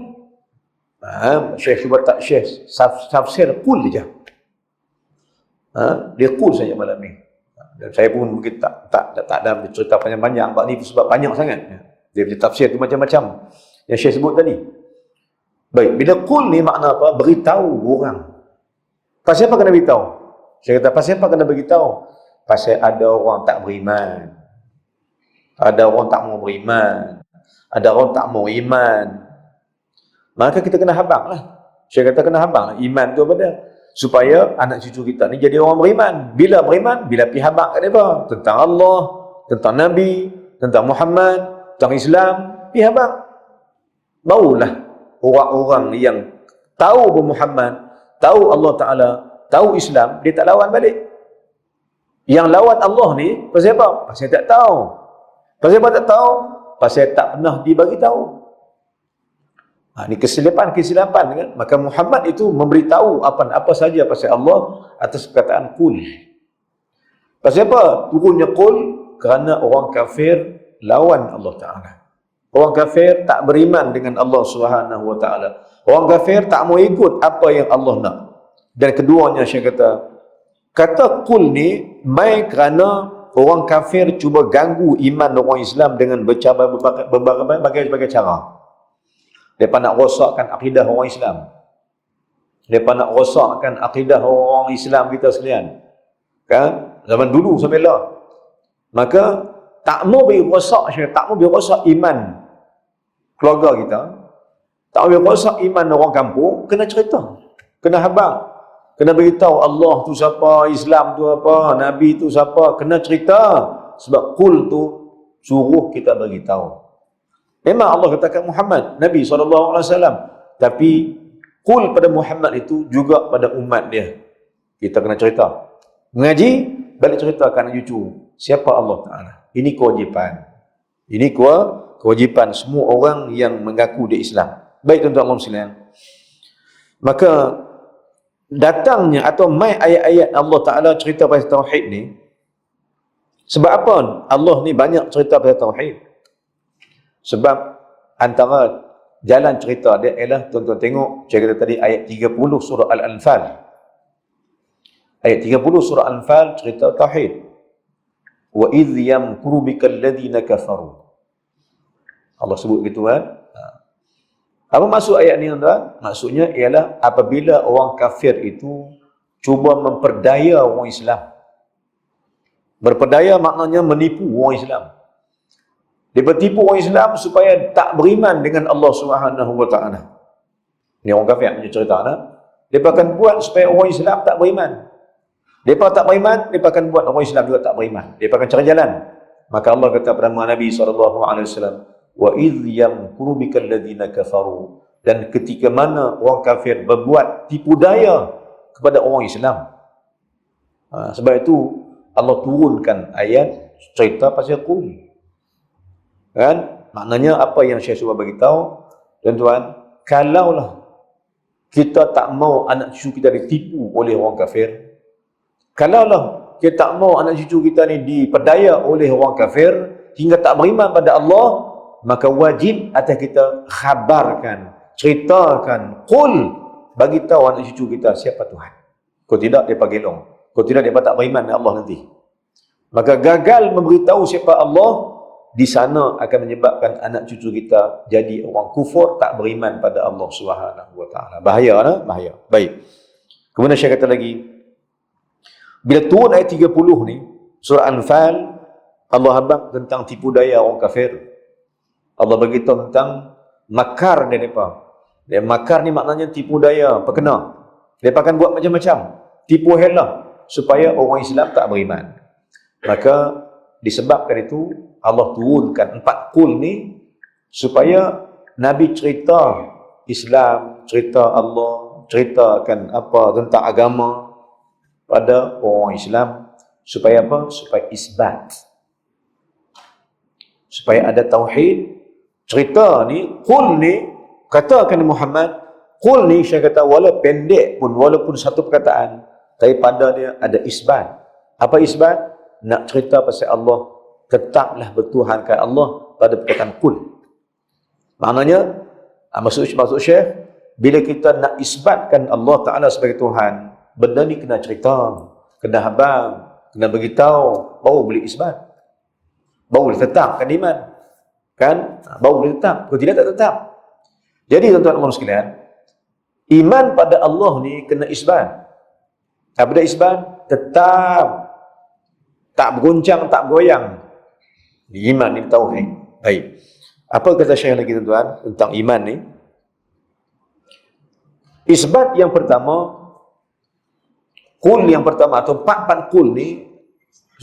Syekh cuba tak Syekh tafsir qul saja. Dia qul saja malam ni. Dan saya pun mungkin tak ada cerita panjang-panjang sebab banyak sangat. Dia punya tafsir tu macam-macam yang Syekh sebut tadi. Baik, bila qul ni makna apa? Beritahu orang. Pasal apa kena beritahu? Saya kata, pasal apa kena beritahu? Pasal ada orang tak beriman. Ada orang tak mau beriman. Ada orang tak mau iman. Maka kita kena habang lah. Saya kata kena habang lah. Iman tu apa dia? Supaya anak cucu kita ni jadi orang beriman. Bila beriman? Bila pergi habang kat mereka. Tentang Allah, tentang Nabi, tentang Muhammad, tentang Islam. Pergi habang. Barulah orang-orang yang tahu Muhammad, tahu Allah Ta'ala, tahu Islam, dia tak lawan balik. Yang lawan Allah ni, pasal apa? Pasal tak tahu. Pasal apa tak tahu? Pasal tak pernah dibagi tahu. Ini kesilapan kan? Maka Muhammad itu memberitahu apa saja pasal Allah atas perkataan qul. Pasal apa? Turunnya qul kerana orang kafir lawan Allah Ta'ala. Orang kafir tak beriman dengan Allah Subhanahu Wa Taala. Orang kafir tak mau ikut apa yang Allah nak. Dan keduanya saya kata qul ni mai kerana orang kafir cuba ganggu iman orang Islam dengan berbagai cara. Mereka nak rosakkan akidah orang Islam. Mereka nak rosakkan akidah orang Islam kita sekalian. Kan? Zaman dulu sampai lah. Maka tak mau rosak, tak mau rosak iman keluarga kita, tak mau rosak iman orang kampung, kena cerita, kena habang, kena beritahu Allah tu siapa, Islam tu apa, Nabi tu siapa, kena cerita. Sebab qul tu suruh kita beritahu. Memang Allah katakan Muhammad, Nabi SAW, tapi qul pada Muhammad itu juga pada umat dia. Kita kena cerita, mengaji, balik ceritakan cucu siapa Allah Ta'ala. Ini kewajipan. Ini kewajipan semua orang yang mengaku dia Islam. Baik tuan-tuan Allah sekalian. Maka datangnya atau mai ayat-ayat Allah Ta'ala cerita pasal tauhid ni, sebab apa Allah ni banyak cerita pasal tauhid? Sebab antara jalan cerita dia ialah, tuan-tuan tengok, saya kata tadi ayat 30 surah Al-Anfal. Ayat 30 surah Al-Anfal cerita tauhid. Wa idh yamkuru bikal ladzina kafaru. Allah sebut gitu kan. Apa maksud ayat ni tuan? Maksudnya ialah apabila orang kafir itu cuba memperdaya orang Islam. Berperdaya maknanya menipu orang Islam. Dia bertipu orang Islam supaya tak beriman dengan Allah Subhanahu Wa Taala. Ini orang kafir punya cerita nak. Dia akan buat supaya orang Islam tak beriman. Mereka tak beriman, mereka akan buat orang Islam juga tak beriman. Mereka akan cari jalan. Maka Allah kata pada Nabi SAW, wa idh yamkuru bikal ladzina kafaru dan ketika mana orang kafir berbuat tipu daya kepada orang Islam. Sebab itu Allah turunkan ayat cerita pasal Qul. Kan? Maknanya apa yang saya cuba bagi tahu, tuan-tuan, kalaulah kita tak mau anak cucu kita ditipu oleh orang kafir, kalaulah kita tak mau anak cucu kita ni diperdaya oleh orang kafir hingga tak beriman pada Allah, maka wajib atas kita khabarkan, ceritakan, qul, bagi tahu anak cucu kita siapa Tuhan. Kalau tidak, dia gelong. Kalau tidak, dia tak beriman dengan Allah nanti. Maka gagal memberitahu siapa Allah, di sana akan menyebabkan anak cucu kita jadi orang kufur, tak beriman pada Allah Subhanahu wa taala. Bahaya, bahaya. Baik. Kemudian saya kata lagi, bila turun ayat 30 ni, surah Anfal, Allah habaq tentang tipu daya orang kafir. Allah beritahu tentang makar dia mereka. Dan makar ni maknanya tipu daya, perkena. Mereka akan buat macam-macam, tipu hela supaya orang Islam tak beriman. Maka disebabkan itu Allah turunkan 4 qul ni supaya Nabi cerita Islam, cerita Allah, ceritakan apa tentang agama pada orang Islam, supaya apa? Supaya isbat, supaya ada tauhid. Cerita ni, qul ni, katakan Muhammad, qul ni saya kata walau pendek pun, walaupun satu perkataan, tapi pada dia ada isbat. Apa isbat? Nak cerita pasal Allah, tetaplah bertuhankan Allah pada perkataan qul. Maknanya, maksud Syekh, bila kita nak isbatkan Allah Ta'ala sebagai Tuhan, benda ni kena cerita, kena habang, kena beritahu, baru boleh isbat, baru boleh tetapkan iman. Kan? Baru boleh tetap. Kalau tidak, tak tetap. Jadi tuan-tuan dan sekalian, iman pada Allah ni kena isbat. Apabila isbat, tetap, tak bergoncang, tak bergoyang. Iman ni tauhid. Baik. Apa kata Syekh lagi tuan-tuan tentang iman ni? Isbat yang pertama, qul yang pertama atau 4 qul ni,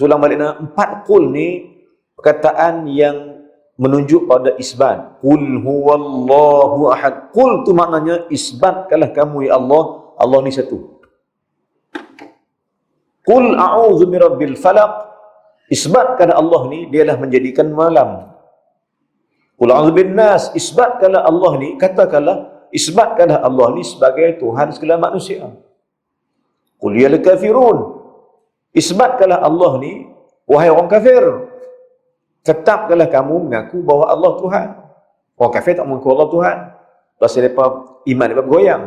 ulang baliknya, 4 qul ni perkataan yang menunjuk pada isbat. Qul huwallahu ahad. Qul tu maknanya isbatkanlah kamu ya Allah, Allah ni satu. Qul a'udzu birabbil falaq. Isbatkan Allah ni, dialah menjadikan malam. Qul a'udzu binnas. Isbatkanlah Allah ni, katakanlah, isbatkanlah Allah ni sebagai Tuhan segala manusia. Qul ya kafirun. Isbatkanlah Allah ni, wahai orang kafir. Tetapkanlah kamu mengaku bahawa Allah Tuhan. Orang kafir tak mengaku Allah Tuhan. Pasal mereka iman mereka bergoyang,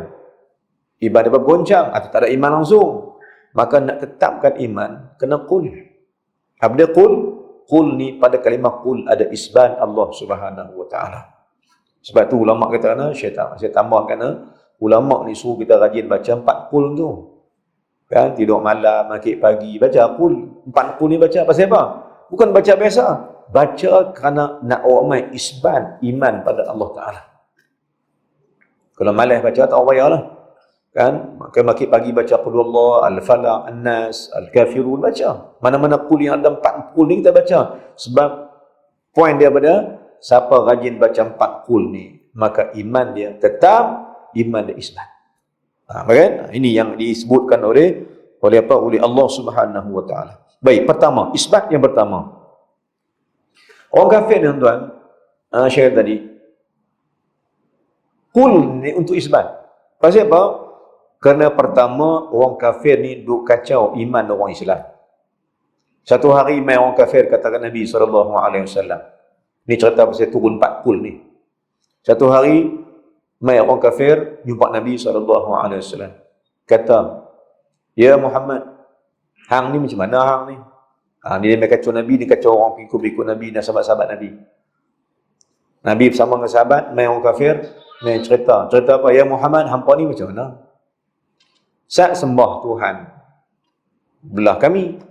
iman mereka bergoncang, atau tak ada iman langsung. Maka nak tetapkan iman, kena qul. Apabila qul ni pada kalimah qul ada isbat Allah Subhanahu wa taala. Sebab tu ulama kata, saya tambahkan, ulama ni suruh kita rajin baca 4 qul tu. Kan, tidur malam, maghrib pagi, baca qul. 4 qul ni baca pasal apa? Bukan baca biasa. Baca kerana nak orang isbat iman pada Allah Ta'ala. Kalau malas baca, tak payahlah. Kan? Maka maghrib pagi baca qul Allah, al-falaq, an-nas, al-kafirun, baca. Mana-mana qul yang ada 4 qul ni kita baca. Sebab poin dia pada, siapa rajin baca 4 qul ni, maka iman dia tetap, iman dia isbat. Kan? Ini yang disebutkan oleh apa? Oleh Allah Subhanahu wa taala. Baik, pertama, isbat yang pertama. Orang kafir tuan-tuan, syariat tadi, qul ni untuk isbat. Pasal apa? Kerana pertama, orang kafir ni duk kacau iman orang Islam. Satu hari mai orang kafir katakan Nabi SAW. Ni cerita pasal turun 4 qul ni. Satu hari mai orang kafir jumpa Nabi SAW. Kata, ya Muhammad, hang ni macam mana hang ni? Dia kacau Nabi, dia kacau orang pengikut Nabi dan sahabat-sahabat Nabi. Nabi bersama dengan sahabat, mai orang kafir, mai cerita. Cerita apa? Ya Muhammad, hampa ni macam mana? Saat sembah Tuhan belah kami.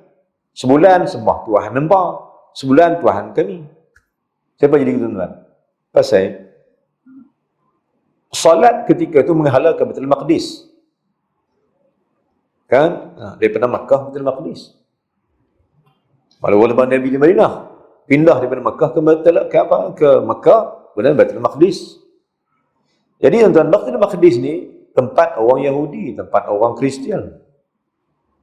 Sebulan sembah Tuhan hampa. Sebulan Tuhan kami. Siapa jadi tuan-tuan? Pasal salat ketika itu menghala ke Baitul Maqdis. Kan? Daripada Makkah Baitul Maqdis. Walaupun Nabi di Madinah, pindah daripada Makkah ke Makkah, kemudian Baitul Maqdis. Jadi tuan-tuan, Baitul Maqdis ni tempat orang Yahudi, tempat orang Kristian.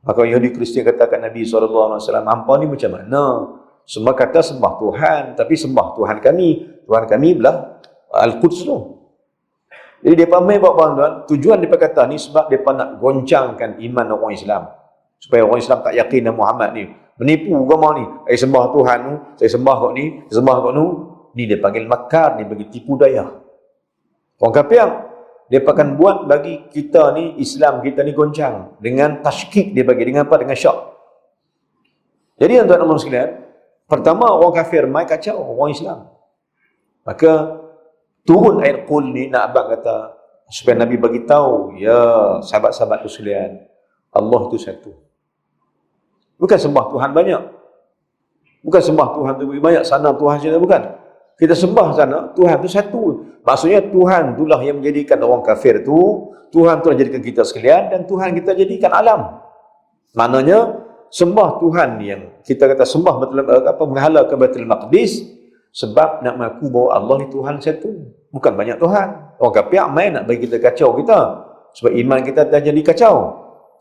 Maka Yahudi Kristian kata kat Nabi SAW, hampa ni macam mana? Semua kata sembah Tuhan, tapi sembah Tuhan kami belah Al-Quds tu. Jadi mereka main buat tuan, tujuan mereka kata ni sebab mereka nak goncangkan iman orang Islam. Supaya orang Islam tak yakin dengan Muhammad ni. Menipu agama ni. Saya sembah Tuhan tu, saya sembah kau ni, saya sembah kau tu. Ni dia panggil makar, dia bagi tipu daya. Orang kafir, dia akan buat bagi kita ni, Islam kita ni goncang. Dengan tashkik dia bagi, dengan apa? Dengan syak. Jadi tuan-tuan Allah sekalian, pertama orang kafir mai kacau orang Islam. Maka turun ayat Qul ni, nak abang kata supaya Nabi bagi tahu, ya sahabat-sahabat tu sekalian, Allah itu satu. Bukan sembah Tuhan banyak. Bukan sembah Tuhan tu banyak sana Tuhan sini, bukan. Kita sembah sana Tuhan tu satu. Maksudnya Tuhan itulah yang menjadikan orang kafir tu, Tuhan tu jadikan kita sekalian, dan Tuhan kita jadikan alam. Maknanya sembah Tuhan yang kita kata sembah betul apa menghala ke Baitul Maqdis sebab nak mengaku bahawa Allah ni Tuhan satu, bukan banyak Tuhan. Orang kafir main nak bagi kita kacau kita sebab iman kita dah jadi kacau.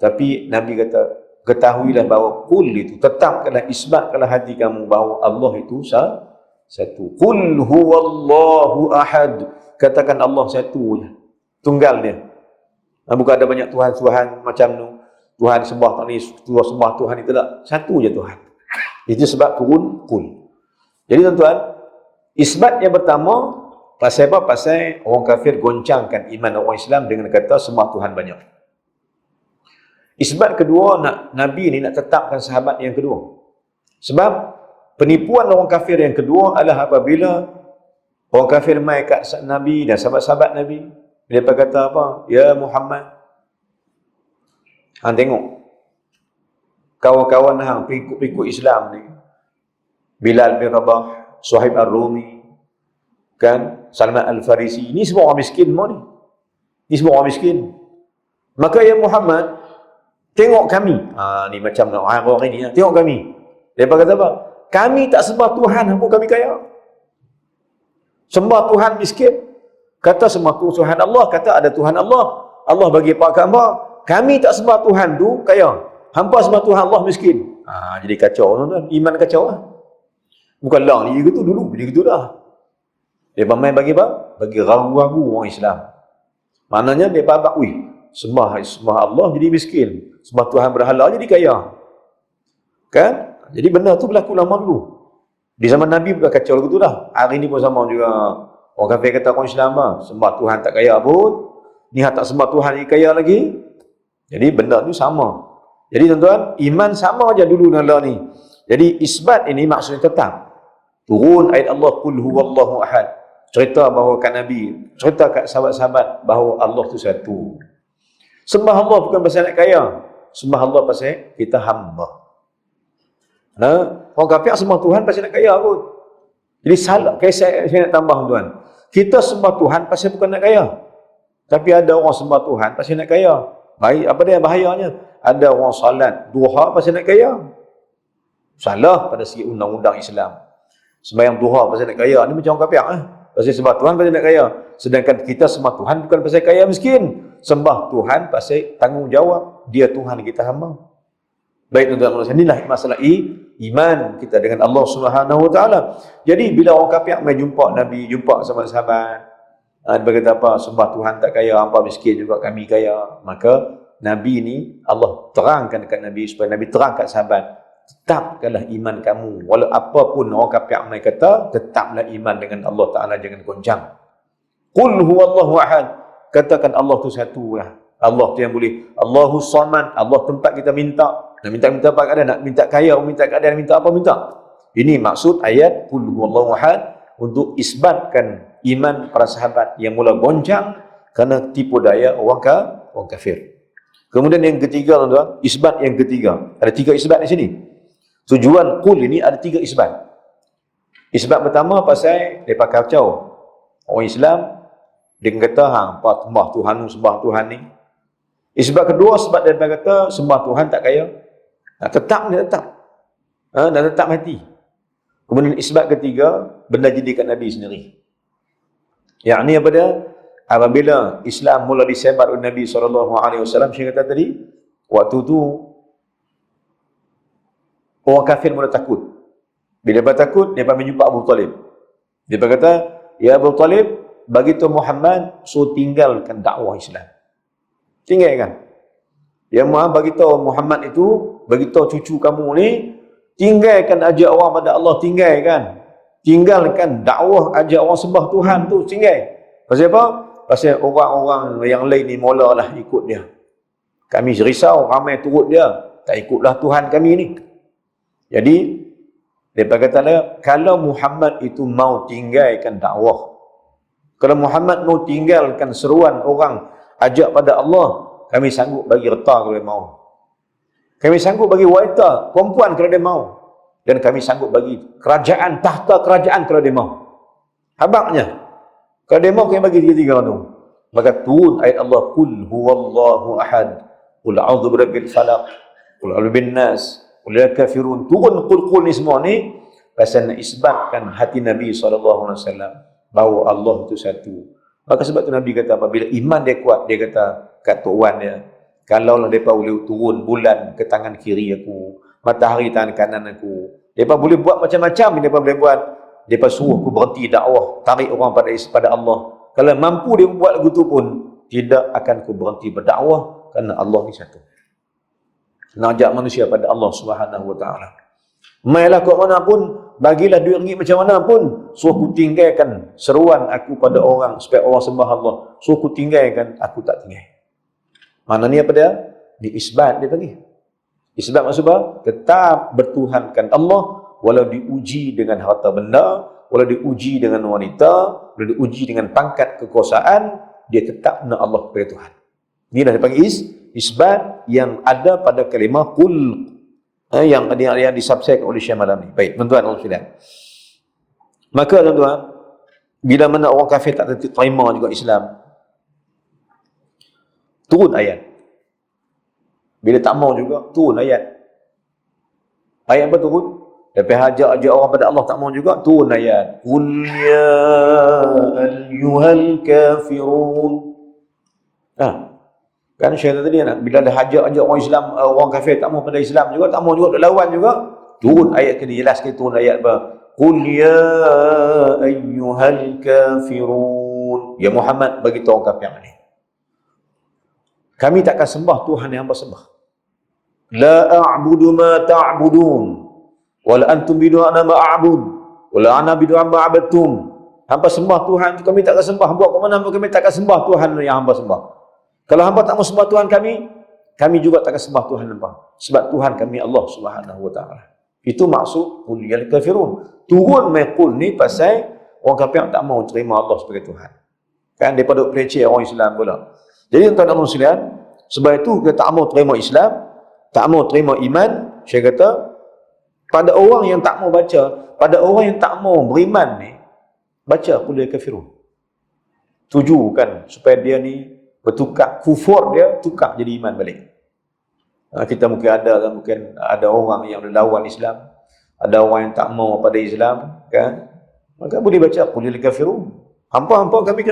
Tapi Nabi kata, ketahuilah bahawa Qul itu, tetapkanlah, isbatkanlah hati kamu bahawa Allah itu satu. Qul huwallahu ahad, katakan Allah satu je, tunggal dia. Bukan ada banyak Tuhan macam tu. Tuhan sembah tak ni, Tuhan sembah Tuhan itu tak. Satu je Tuhan. Itu sebab turun Qul. Jadi tuan-tuan, isbat yang pertama pasal apa? Pasal orang kafir goncangkan iman orang Islam dengan kata sembah Tuhan banyak. Isbat kedua, Nabi ni nak tetapkan sahabat yang kedua. Sebab penipuan orang kafir yang kedua adalah apabila orang kafir mai kat Nabi dan sahabat-sahabat Nabi. Mereka kata apa? Ya Muhammad, hang tengok kawan-kawan hang pengikut Islam ni, Bilal bin Rabah, Suhaib Ar-Rumi, kan, Salman Al-Farisi, ni semua orang miskin semua ni. Ni semua orang miskin. Maka ya Muhammad, tengok kami. Ni macam orang ini, tengok kami. Mereka kata apa? Kami tak sembah Tuhan, apa kami kaya? Sembah Tuhan miskin. Kata sembah Tuhan Allah, kata ada Tuhan Allah. Allah bagi apa kat hamba? Kami tak sembah Tuhan tu kaya. Hampa sembah Tuhan Allah miskin. Jadi kacau tuan-tuan. Iman kacau lah. Bukan lah ni gitu dulu, dia gitu dah. Dia main bagi apa? Bagi ragu-ragu orang Islam. Maknanya dia babak, sembah Allah jadi miskin. Sembah Tuhan berhala jadi kaya. Kan? Jadi benda tu berlaku lama dulu. Di zaman Nabi pun kacau lagu tu dah. Hari ni pun sama juga. Orang kafir kata orang Islam sembah Tuhan tak kaya pun. Ni tak sembah Tuhan ni kaya lagi. Jadi benda tu sama. Jadi tuan-tuan, iman sama aja dulu dengan Allah ni. Jadi isbat ini maksudnya tetap. Turun ayat Allah, Qul huwallahu ahad. Cerita bahawa kat Nabi, cerita kat sahabat-sahabat bahawa Allah tu satu. Sembah Allah bukan pasal nak kaya. Sembah Allah pasal kita hamba. Orang kafir sembah Tuhan pasal nak kaya pun. Jadi salah. Saya nak tambah tuan. Kita sembah Tuhan pasal bukan nak kaya. Tapi ada orang sembah Tuhan pasal nak kaya. Baik, apa dia bahayanya? Ada orang salat duha pasal nak kaya. Salah pada segi undang-undang Islam. Sembahyang duha pasal nak kaya ni macam orang kafir pasal sembah Tuhan pasal nak kaya. Sedangkan kita sembah Tuhan bukan pasal kaya miskin. Sembah Tuhan pasal tanggungjawab. Dia Tuhan kita hamba. Baik tuan-tuan, inilah masalah iman kita dengan Allah Subhanahu Wa Taala. Jadi bila orang kafir mai jumpa Nabi, jumpa sahabat-sahabat, dia berkata apa? Sembah Tuhan tak kaya, hampa miskin juga kami kaya. Maka Nabi ni Allah terangkan dekat Nabi supaya Nabi terang kat sahabat, tetapkanlah iman kamu. Walau apapun orang kafir mai kata, tetaplah iman dengan Allah Taala, jangan goncang. Qul huwallahu ahad. Katakan Allah tu satu lah. Allah tu yang boleh. Allahus samad. Allah tempat kita minta. Nak minta apa keadaan? Nak minta kaya, minta keadaan, minta apa minta. Ini maksud ayat Qul huwallahu ahad untuk isbatkan iman para sahabat yang mula goncang kerana tipu daya orang kafir. Kemudian yang ketiga tuan-tuan, isbat yang ketiga. Ada 3 isbat di sini. Tujuan Qul ini ada 3 isbat. Isbat pertama pasal mereka kacau orang Islam. Dia kata apa sembah Tuhan, sembah Tuhan ni. Isbat kedua sebab dia kata sembah Tuhan tak kaya. Tetap dia tetap. Dan tetap mati. Kemudian isbat ketiga, benda jadi kat Nabi sendiri. Yang ni apa dia? apabila Islam mula disebar oleh Nabi SAW, saya kata tadi, waktu tu orang kafir mula takut. Bila mereka takut, mereka menjumpa Abu Talib. Dia kata, ya Abu Talib, bagi tu Muhammad, so tinggalkan dakwah Islam. Tinggalkan. Yang maha bagi tahu Muhammad itu, bagi tahu cucu kamu ni, tinggalkan ajak orang pada Allah, tinggalkan dakwah ajak orang sembah Tuhan tu, tinggal. Pasal apa? Pasal orang-orang yang lain ni mulalah ikut dia. Kami risau, ramai turut dia, tak ikutlah Tuhan kami ni. Jadi mereka kata, kalau Muhammad itu mau tinggalkan dakwah, kalau Muhammad mau tinggalkan seruan orang ajak pada Allah, kami sanggup bagi reta kalau dia mau. Kami sanggup bagi wanita, perempuan kalau dia mau. Dan kami sanggup bagi kerajaan, tahta kerajaan kalau dia mau. Habaknya, kalau dia mau, kami bagi tiga-tiga tu. Maka turun ayat Allah, Qul huwallahu ahad, Qul a'udhu birabbil falaq, Qul a'udhu bin nas, Qul ya kafirun. Turun Qul ni semua ni, pasal nak isbatkan hati Nabi SAW bahawa Allah itu satu. Maka sebab tu Nabi kata, apabila iman dia kuat, dia kata kat Tok Wan dia, kalaulah mereka boleh turun bulan ke tangan kiri aku, matahari tangan kanan aku, mereka boleh buat macam-macam, mereka boleh buat, mereka suruh aku berhenti dakwah, tarik orang pada Allah. Kalau mampu dia buat lagu tu pun, tidak akan aku berhenti berdakwah, kerana Allah ni satu. Nak ajak manusia pada Allah Subhanahu Wa Taala. Mailah kat mana pun, bagilah duit ringgit macam mana pun, suruh aku tinggalkan seruan aku pada orang supaya orang sembah Allah, suruh aku tinggalkan, aku tak tinggal. Mana ni apa dia? Di isbat dia bagi. Isbat maksud apa? Tetap bertuhankan Allah walau diuji dengan harta benda, walau diuji dengan wanita, walau diuji dengan pangkat kekuasaan, dia tetap nak Allah sebagai Tuhan. Ini dah dipanggil isbat yang ada pada kalimah qul, yang disubscribe oleh Syekh malam ni. Baik, tuan-tuan dan puan-puan. Maka tuan-tuan, bila mana orang kafir tak terima juga Islam, turun ayat. Bila tak mau juga, turun ayat. Ayat apa turun? Lepas ajak orang pada Allah tak mau juga, turun ayat. Qul ya ayyuhal kafirun. Kan syaitan tadi, bila dah ajak orang Islam, orang kafir tak mau pada Islam juga, tak mau juga, lawan juga, turun ayat ke dia, jelas ke turun ayat apa? Qul ya ayyuhal kafirun. Ya Muhammad, bagi tahu orang kafir ni, kami takkan sembah Tuhan yang hamba sembah. La a'budu ma ta'budun, wa la antum bid'ana ma a'bud, wa la ana bid'an ma abadtum. Hamba sembah Tuhan tu, kami takkan sembah. Buat ke mana kami takkan sembah Tuhan yang hamba sembah. Kalau hamba tak mau sembah Tuhan kami juga takkan sembah Tuhan hamba. Sebab Tuhan kami Allah Subhanahu Wa Taala. Itu maksud qul ya kafirun. Turun maqul ni pasal orang kafir tak mau terima Allah sebagai Tuhan. Kan daripada peleceh orang Islam pula. Jadi tuan-tuan dan sekalian, sebab itu kita tak mau terima Islam, tak mau terima iman, saya kata pada orang yang tak mau baca, pada orang yang tak mau beriman ni, baca qul ya kafirun. Tujukan supaya dia ni bertukar, kufur dia tukar jadi iman balik. Kita mungkin ada orang yang lawan Islam, ada orang yang tak mau pada Islam, kan? Maka boleh baca qul ya kafirun. Hampa-hampa kami.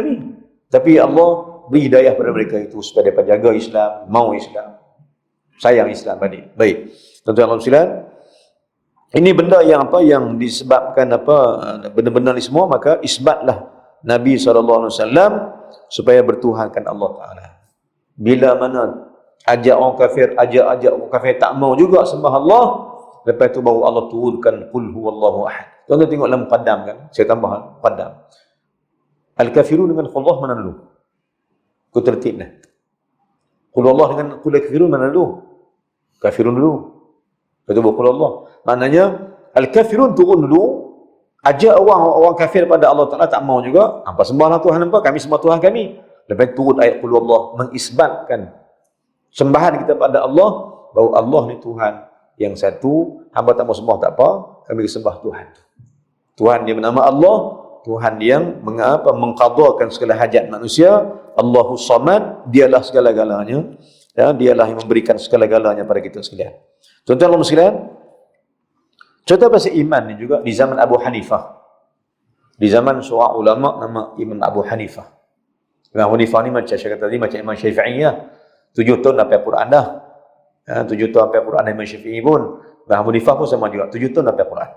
Tapi Allah beri hidayah pada mereka itu supaya mereka jaga Islam, mau Islam, sayang Islam balik. Baik, tuan-tuan dan sekalian, ini benda yang apa yang disebabkan apa benda-benda ni semua, maka isbatlah Nabi SAW supaya bertuhankan Allah Ta'ala. Bila mana ajak orang kafir tak mau juga sembah Allah, lepas itu baru Allah turunkan qul huwallahu ahad. Tuan-tuan tengok dalam muqaddam kan, saya tambah muqaddam. Al-kafirun dengan Allah mana dulu? Ku tertib dah. Qul Allah dengan qul kafirun mana dulu? Kafirun dulu. Lepas itu baru qul Allah. Maknanya al-kafirun turun dulu, ajak orang kafir pada Allah Ta'ala tak mau juga, hampa sembahlah Tuhan hampa, kami sembah Tuhan kami. Lepas turun ayat qul Allah mengisbatkan sembahan kita pada Allah, bahawa Allah ni Tuhan yang satu, hamba tak mau sembah tak apa, kami sembah Tuhan. Tuhan yang bernama Allah, Tuhan yang mengqadakan segala hajat manusia, Allahus Samad, dialah segala-galanya, ya, dialah yang memberikan segala-galanya pada kita sekalian. Tuan-tuan dan sekalian, contoh pasal iman ni juga di zaman Abu Hanifah. Di zaman seorang ulama nama Imam Abu Hanifah. Imam Abu Hanifah ni macam saya kata tadi, macam Imam Syafi'i lah. 7 tahun hafal Quran dah. 7 tahun hafal Quran Imam Syafi'i pun. Imam Abu Hanifah pun sama juga. 7 tahun hafal Quran.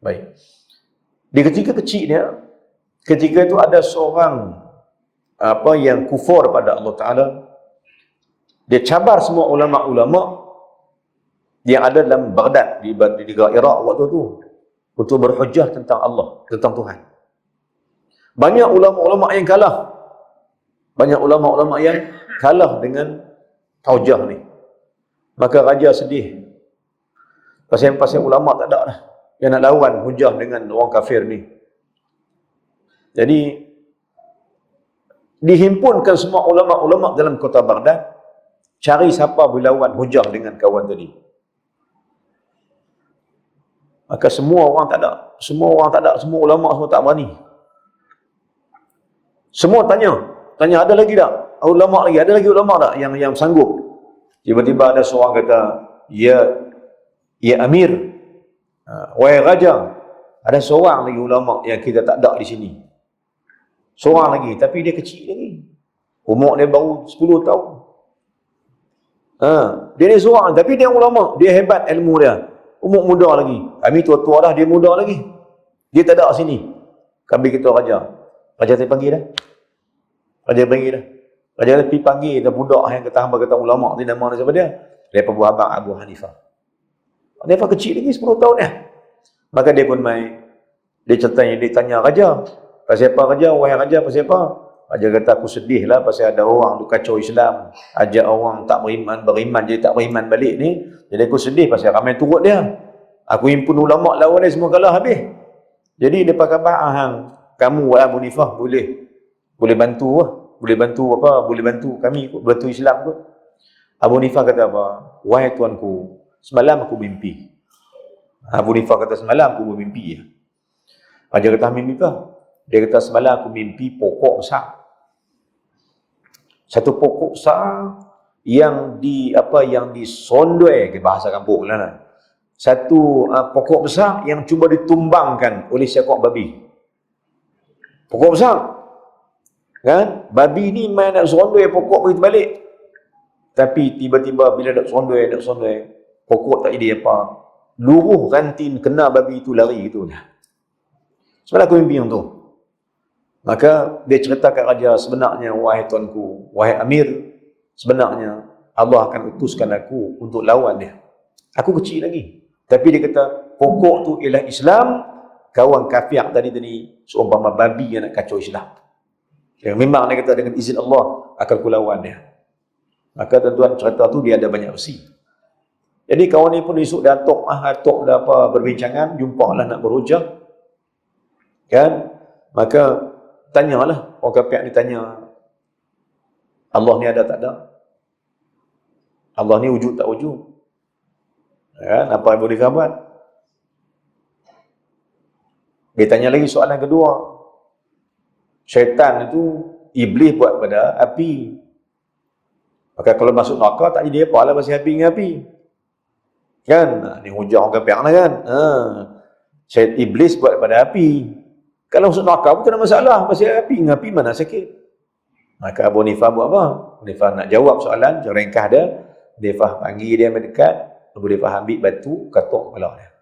Baik. Di ketika kecil dia, ketika itu ada seorang yang kufur pada Allah Ta'ala. Dia cabar semua ulama-ulama yang ada dalam Baghdad, di negara Iraq waktu tu, untuk berhujjah tentang Allah, tentang Tuhan. Banyak ulama-ulama yang kalah. Banyak ulama-ulama yang kalah dengan hujjah ni. Maka raja sedih. Pasal ulama tak ada dah yang nak lawan hujjah dengan orang kafir ni. Jadi dihimpunkan semua ulama-ulama dalam kota Baghdad, cari siapa boleh lawan hujjah dengan kawan tadi. Maka semua orang tak ada. Semua ulama semua tak berani. Semua tanya ada lagi tak? Ulama lagi, ada lagi ulama tak yang sanggup? Tiba-tiba ada seorang kata, ya Amir, wahai raja, ada seorang lagi ulama yang kita tak ada di sini. Seorang lagi, tapi dia kecil lagi. Umur dia baru 10 tahun. Dia ni seorang, tapi dia ulama, dia hebat ilmu dia. Umur muda lagi. Kami tua-tua dah, dia muda lagi. Dia tak ada sini. Kami kita raja. Raja saya panggil dah. Raja panggil dah. Raja pergi panggil dia budak yang kata ulama ni, nama dia siapa dia? Dia Abu Abang Abu Hanifah. Hanifah kecil lagi 10 tahun dah. Maka dia pun mai. Dia tanya raja. Pasal apa raja? Wahai raja, pasal apa? Raja kata, aku sedih lah pasal ada orang tu kacau Islam. Ajak orang tak beriman, jadi tak beriman balik ni. Jadi aku sedih pasal ramai turut dia. Aku himpun ulama lawan dia semua kalah habis. Jadi dia pakai hang, kamu Abu Hanifah boleh bantu lah. Boleh bantu kami, bantu Islam tu. Abu Hanifah kata apa? Wahai tuanku, semalam aku mimpi. Abu Hanifah kata, semalam aku bermimpi. Raja kata, mimpi apa? Dia kata, semalam aku mimpi pokok besar. Satu pokok besar yang disondoi, ke bahasa kampung lah. Satu pokok besar yang cuba ditumbangkan oleh seekor babi. Pokok besar. Kan? Babi ni main nak sondoi pokok begitu balik. Tapi tiba-tiba bila nak sondoi, pokok tak jadi apa. Luruh ranting kena babi itu lari gitu dah. Semalam aku mimpi yang tu. Maka dia cerita kat raja, sebenarnya wahai tuanku, wahai Amir, sebenarnya Allah akan utuskan aku untuk lawan dia. Aku kecil lagi. Tapi dia kata, pokok tu ialah Islam, kawan kafir tadi seumpama babi yang nak kacau Islam. Yang memang dia kata dengan izin Allah akan ku lawan dia. Maka tuan-tuan cerita tu dia ada banyak versi. Jadi kawan ni pun esok dah atok dah apa berbincangan, jumpa lah nak berhujah. Kan? Maka tanyalah, orang kafir ni tanya, Allah ni ada tak ada? Allah ni wujud tak wujud? Kan? Apa yang boleh buat? Dia tanya lagi soalan kedua. Syaitan itu iblis buat pada api. Maka kalau masuk neraka tak jadi apa lah pasal api dengan api. Kan? Ni hujah orang kafir lah kan? Syaitan iblis buat pada api. Kalau masuk neraka pun tak ada masalah. Pasal api dengan api mana sakit. Maka Abu Hanifah buat apa? Abu Hanifah nak jawab soalan, ringkas dia. Abu Hanifah panggil dia mendekat. Abu Hanifah ambil batu, katuk kepala dia.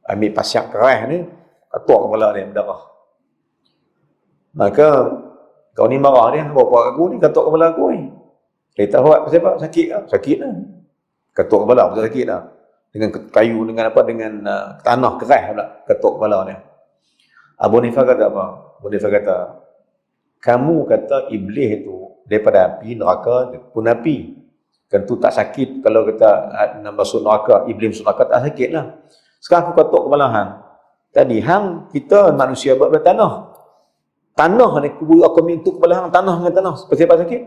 Ambil pasir keras ni, katuk kepala dia, berdarah. Maka kau ni marah dia, bawa aku ni, katuk kepala aku ni. Dia tak buat pasal apa? Sakit lah. Sakit lah. Katuk kepala, pasal sakit lah. Dengan kayu, dengan tanah keras pula, katuk kepala dia. Abu Hanifah kata apa? Abu Hanifah kata, kamu kata iblis itu daripada api, neraka pun api. Tentu tak sakit kalau kita nak masuk neraka, iblis masuk neraka tak sakit lah. Sekarang aku katuk kepala hang. Tadi hang, kita manusia buat pada tanah. Tanah ni, aku minta kepala hang, tanah dengan tanah. Pasal apa sakit?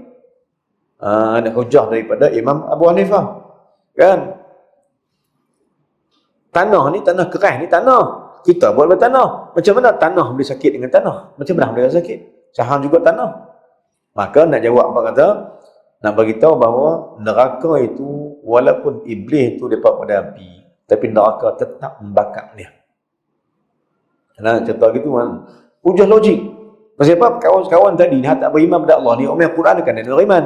Ada hujah daripada Imam Abu Hanifah. Kan? Tanah ni, tanah keras ni, tanah. Kita buat pada tanah. Macam mana tanah boleh sakit dengan tanah? Macam mana boleh sakit? Sahang juga tanah. Maka nak jawab apa kata? Nak beritahu bahawa neraka itu, walaupun iblis itu daripada api, tapi neraka tetap membakar dia. Nah, cerita gitu kan. Hujah logik. Pasal apa? Kawan-kawan tadi dia tak beriman pada Allah ni, orang yang Quran kan dia beriman.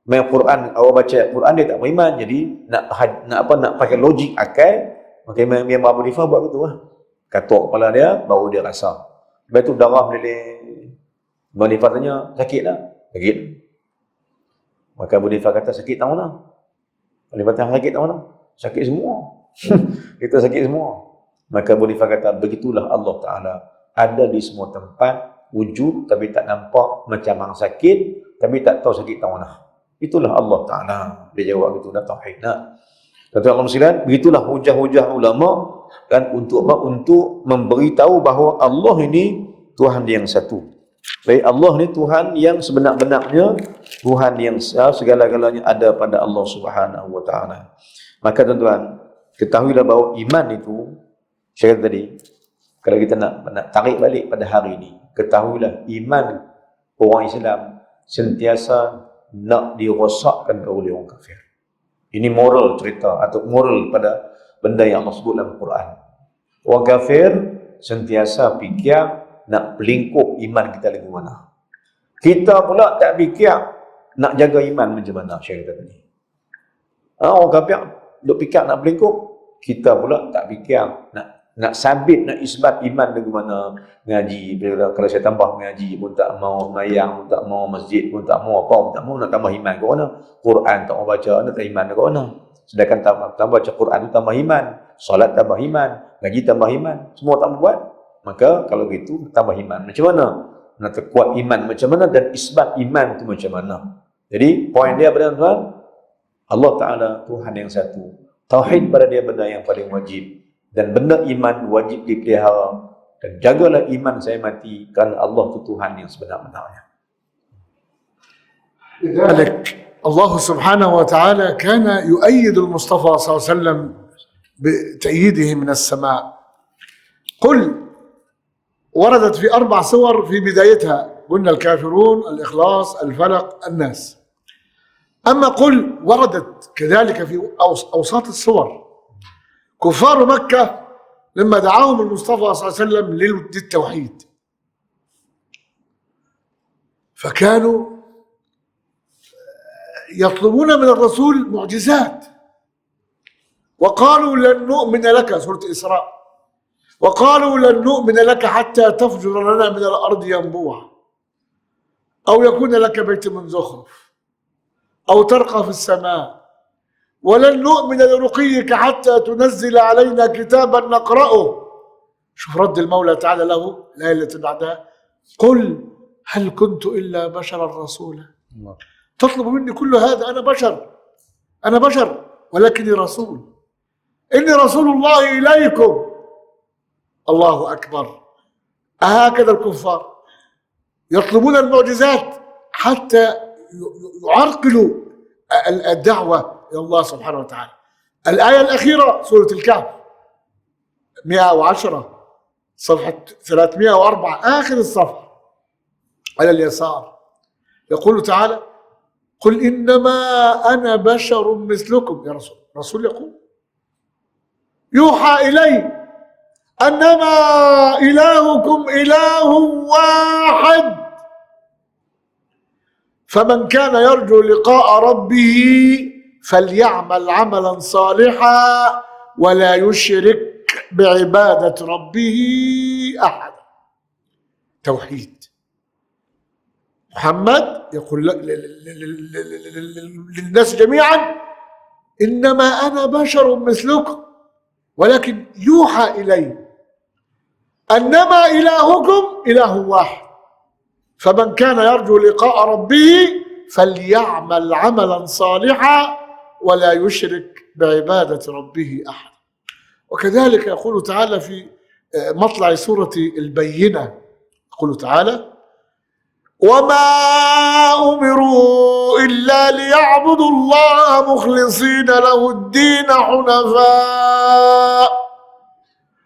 Main Quran, orang baca Quran dia tak beriman. Jadi nak pakai logik akal, maka Imam Abu Hanifah buat begitu lah. Katuk kepala dia, baru dia rasa. Lepas tu darah meleleh. Abu Hanifah tanya, sakit tak? Sakit. Maka Abu Hanifah kata, sakit tak mana? Abu Hanifah kata, sakit tak mana? Sakit semua. Kita sakit semua. Maka Abu Hanifah kata, begitulah Allah Ta'ala ada di semua tempat, wujud tapi tak nampak, macam orang sakit tapi tak tahu sakit tak mana. Itulah Allah Ta'ala. Dia jawab gitu, dah tauhid. Tuan-tuan sekalian, begitulah hujah-hujah ulama kan untuk apa? Untuk memberitahu bahawa Allah ini Tuhan yang satu. Baik, Allah ni Tuhan yang sebenar-benarnya, Tuhan yang segala-galanya ada pada Allah Subhanahu wa Ta'ala. Maka tuan-tuan, ketahuilah bahawa iman itu, saya kata tadi, kalau kita nak tarik balik pada hari ini, ketahuilah iman orang Islam sentiasa nak dirosakkan oleh orang kafir. Ini moral cerita atau moral pada benda yang Allah sebut dalam Quran. Orang kafir sentiasa fikir nak pelingkup iman kita lagi mana. Kita pula tak fikir nak jaga iman macam mana, saya kata tadi. Orang kafir duk fikir nak pelingkup, kita pula tak fikir nak sabit, nak isbat iman lagi mana. Ngaji, kalau saya tambah ngaji pun tak mau, mayang pun tak mau, masjid pun tak mau, apa pun tak mau, nak tambah iman ke mana? Quran tak mau baca, nak tak iman ke mana? Sedangkan tambah baca Quran itu tambah iman, solat tambah iman, ngaji tambah iman, semua tak mau buat. Maka kalau gitu tambah iman. Macam mana? Nak terkuat iman macam mana dan isbat iman itu macam mana? Jadi poin dia pada tuan, Allah Ta'ala Tuhan yang satu. Tauhid pada dia benda yang paling wajib. Dan benda iman wajib dipelihara. Dan jagalah iman saya mati, kerana Allah itu Tuhan yang sebenar-benarnya. لذلك الله سبحانه وتعالى كان يؤيد المصطفى صلى الله عليه وسلم بتأييده من السماء. قل وردت في 4 سور في بدايتها، قلنا الكافرون، الإخلاص، الفلق، الناس. أما قل وردت كذلك في أوساط السور. كفار مكة لما دعاهم المصطفى صلى الله عليه وسلم للتوحيد، فكانوا يطلبون من الرسول معجزات، وقالوا لن نؤمن لك، سورة الإسراء، وقالوا لن نؤمن لك حتى تفجر لنا من الأرض ينبوعا أو يكون لك بيت من زخرف أو ترقى في السماء ولن نؤمن لرقيك حتى تنزل علينا كتابا نقرأه. شوف رد المولى تعالى له الآية التي بعدها، قل هل كنت إلا بشرا رسولا. تطلب مني كل هذا؟ أنا بشر ولكني رسول، إني رسول الله إليكم. الله أكبر. هكذا الكفار يطلبون المعجزات حتى يعرقلوا الدعوة إلى الله سبحانه وتعالى. الآية الأخيرة سورة الكهف 110 صفحة 304 آخر الصفحة على اليسار، يقول تعالى قل إنما أنا بشر مثلكم. يا رسول يقول يوحى إلي أنما إلهكم إله واحد فمن كان يرجو لقاء ربه فليعمل عملا صالحا ولا يشرك بعبادة ربه أحدا. توحيد. محمد يقول للناس جميعا إنما أنا بشر مثلكم ولكن يوحى إلي أنما إلهكم إله واحد فمن كان يرجو لقاء ربه فليعمل عملا صالحا ولا يشرك بعبادة ربه أحد. وكذلك يقول تعالى في مطلع سورة البينة، يقول تعالى وما أمروا إلا ليعبدوا الله مخلصين له الدين حنفاء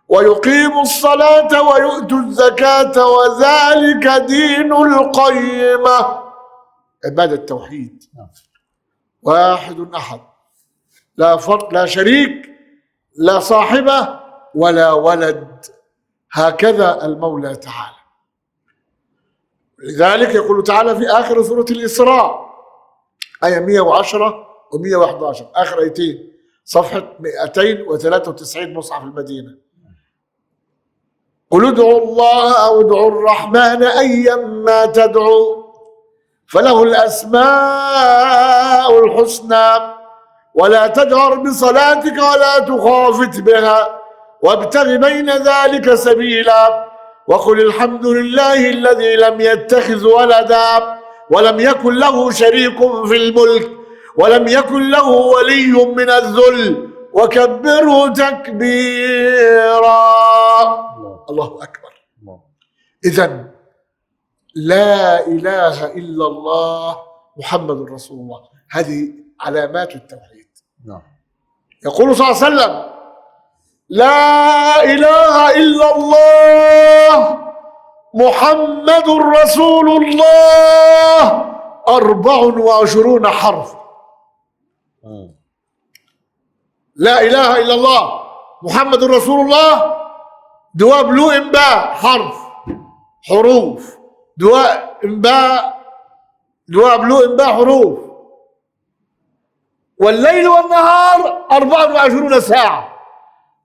ويقيموا الصلاة ويؤتوا الزكاة وذلك دين القيمة. عبادة التوحيد، واحد أحد، لا فرق، لا شريك، لا صاحبة ولا ولد. هكذا المولى تعالى. لذلك يقول تعالى في آخر سورة الإسراء آية 110 و111 آخر آيتين صفحة 293 مصحف المدينة: قل ادعوا الله أو ادعوا الرحمن أيما تدعوا فله الأسماء الحسنى ولا تجهر بصلاتك ولا تخافت بها وابتغ بين ذلك سبيلا وقل الحمد لله الذي لم يتخذ ولدا ولم يكن له شريك في الملك ولم يكن له ولي من الذل وكبره تكبيرا. الله أكبر. إذن لا إله إلا الله محمد رسول الله، هذه علامات التوحيد. يقول صلى الله عليه وسلم: لا إله إلا الله محمد رسول الله 24 حرف. لا إله إلا الله محمد رسول الله دواء بلو إنباء حروف دواء بلو إنباء حروف، والليل والنهار 24 ساعة،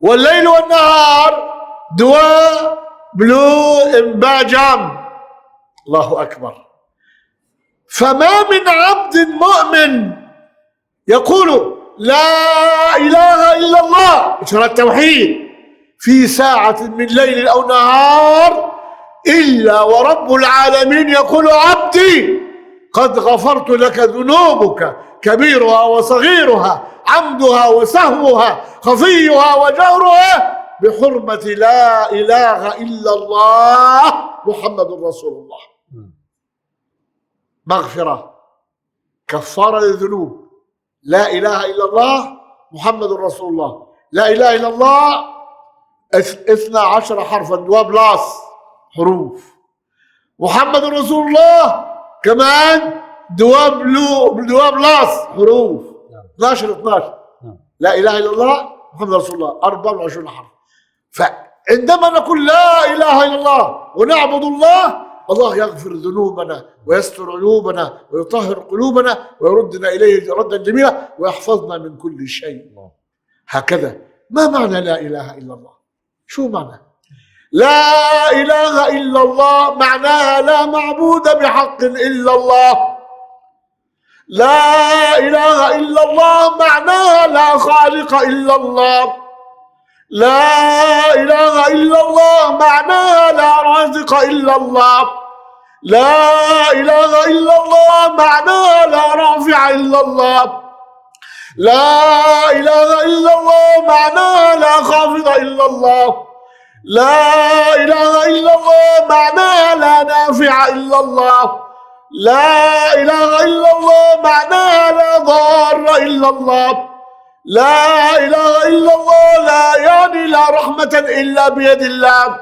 والليل والنهار دواء بلو إنباء جام. الله أكبر. فما من عبد مؤمن يقول لا إله إلا الله إشارة التوحيد في ساعة من ليل أو نهار إلا ورب العالمين يقول: عبدي قد غفرت لك ذنوبك كبيرها وصغيرها عمدها وسهوها خفيها وجهرها بحرمة لا إله إلا الله محمد رسول الله. مغفرة كفارة للذنوب. لا إله إلا الله محمد رسول الله. لا إله إلا الله 12 حرفا دوا بلاس حروف. محمد رسول الله كمان دوا بلاس حروف 12. لا إله إلا الله محمد رسول الله 24 حرف. فعندما نقول لا إله إلا الله ونعبد الله، الله يغفر ذنوبنا ويستر عيوبنا ويطهر قلوبنا ويردنا إليه ردا جميلا ويحفظنا من كل شيء. هكذا. ما معنى لا إله إلا الله؟ شو معنى؟ لا إله إلا الله معناها لا معبود بحق إلا الله. لا إله إلا الله معناها لا خالق إلا الله. لا إله إلا الله معناها لا رازق إلا الله. لا إله إلا الله معناها لا رافع إلا الله. لا إله إلا الله معناها لا خافض إلا الله. لا إله إلا الله معناها لا نافع إلا الله. لا إله إلا الله معناها لا ضار إلا الله. لا إله إلا الله لا يعني لا رحمة إلا بيد الله.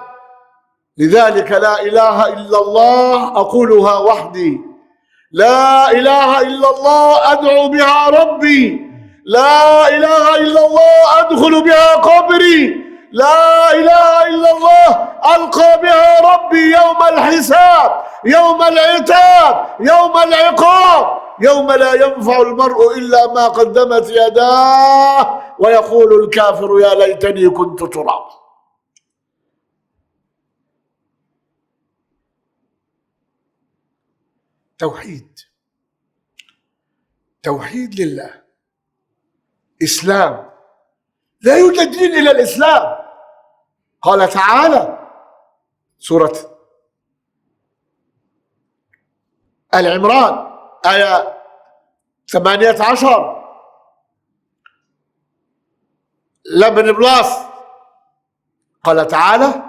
لذلك لا إله إلا الله أقولها وحدي. لا إله إلا الله أدعو بها ربي. لا إله إلا الله أدخل بها قبري. لا إله إلا الله ألقى بها ربي يوم الحساب، يوم العتاب، يوم العقاب، يوم لا ينفع المرء إلا ما قدمت يداه ويقول الكافر يا ليتني كنت تراب. توحيد لله، إسلام. لا يوجد دين إلا الإسلام. قال تعالى سورة آل عمران آية 18 لبن بلاس، قال تعالى: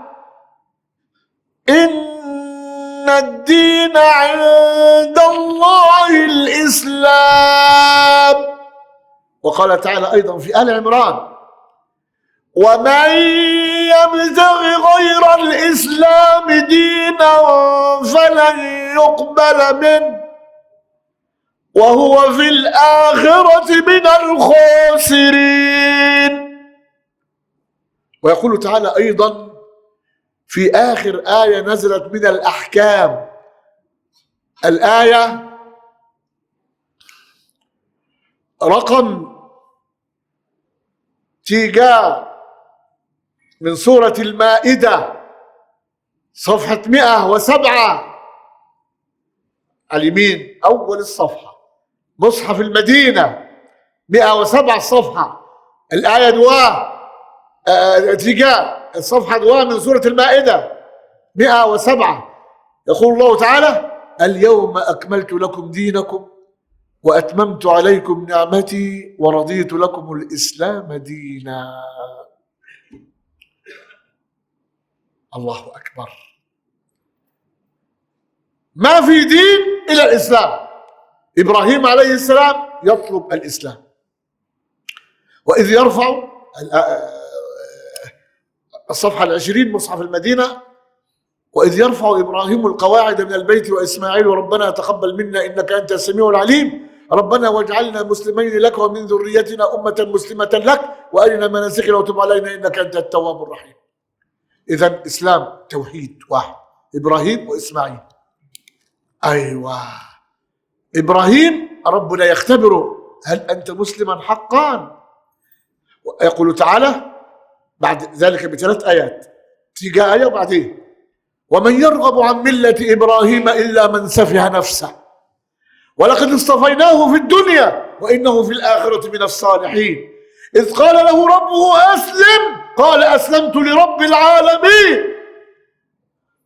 إن الدين عند الله الإسلام. وقال تعالى أيضا في آل عمران: ومن يبتغ غير الإسلام دينا فلن يقبل منه وهو في الآخرة من الخاسرين. ويقول تعالى أيضا في آخر آية نزلت من الأحكام: الآية رقم تيجا من سورة المائدة صفحة 107 على اليمين أول الصفحة، مصحف المدينة 107 الصفحة، الآية دواء تيجا الصفحة دواء من سورة المائدة 107. يقول الله تعالى: اليوم أكملت لكم دينكم وأتممت عليكم نعمتي ورضيت لكم الإسلام دينا. الله أكبر. ما في دين إلا الإسلام. إبراهيم عليه السلام يطلب الإسلام. وإذ يرفع الصفحة 20 مصحف المدينة: وإذ يرفع إبراهيم القواعد من البيت وإسماعيل ربنا تقبل منا إنك أنت السميع العليم ربنا واجعلنا مسلمين لك ومن ذريتنا أمة مسلمة لك وأرنا مناسكنا وتب علينا إنك أنت التواب الرحيم. إذن إسلام توحيد واحد، إبراهيم وإسماعيل. أيوة، إبراهيم ربنا يختبره: هل أنت مسلما حقا؟ يقول تعالى بعد ذلك ب3 آيات، تيجا آية وبعدين: ومن يرغب عن ملة إبراهيم إلا من سفه نفسه ولقد اصطفيناه في الدنيا وإنه في الآخرة من الصالحين إذ قال له ربه أسلم قال أسلمت لرب العالمين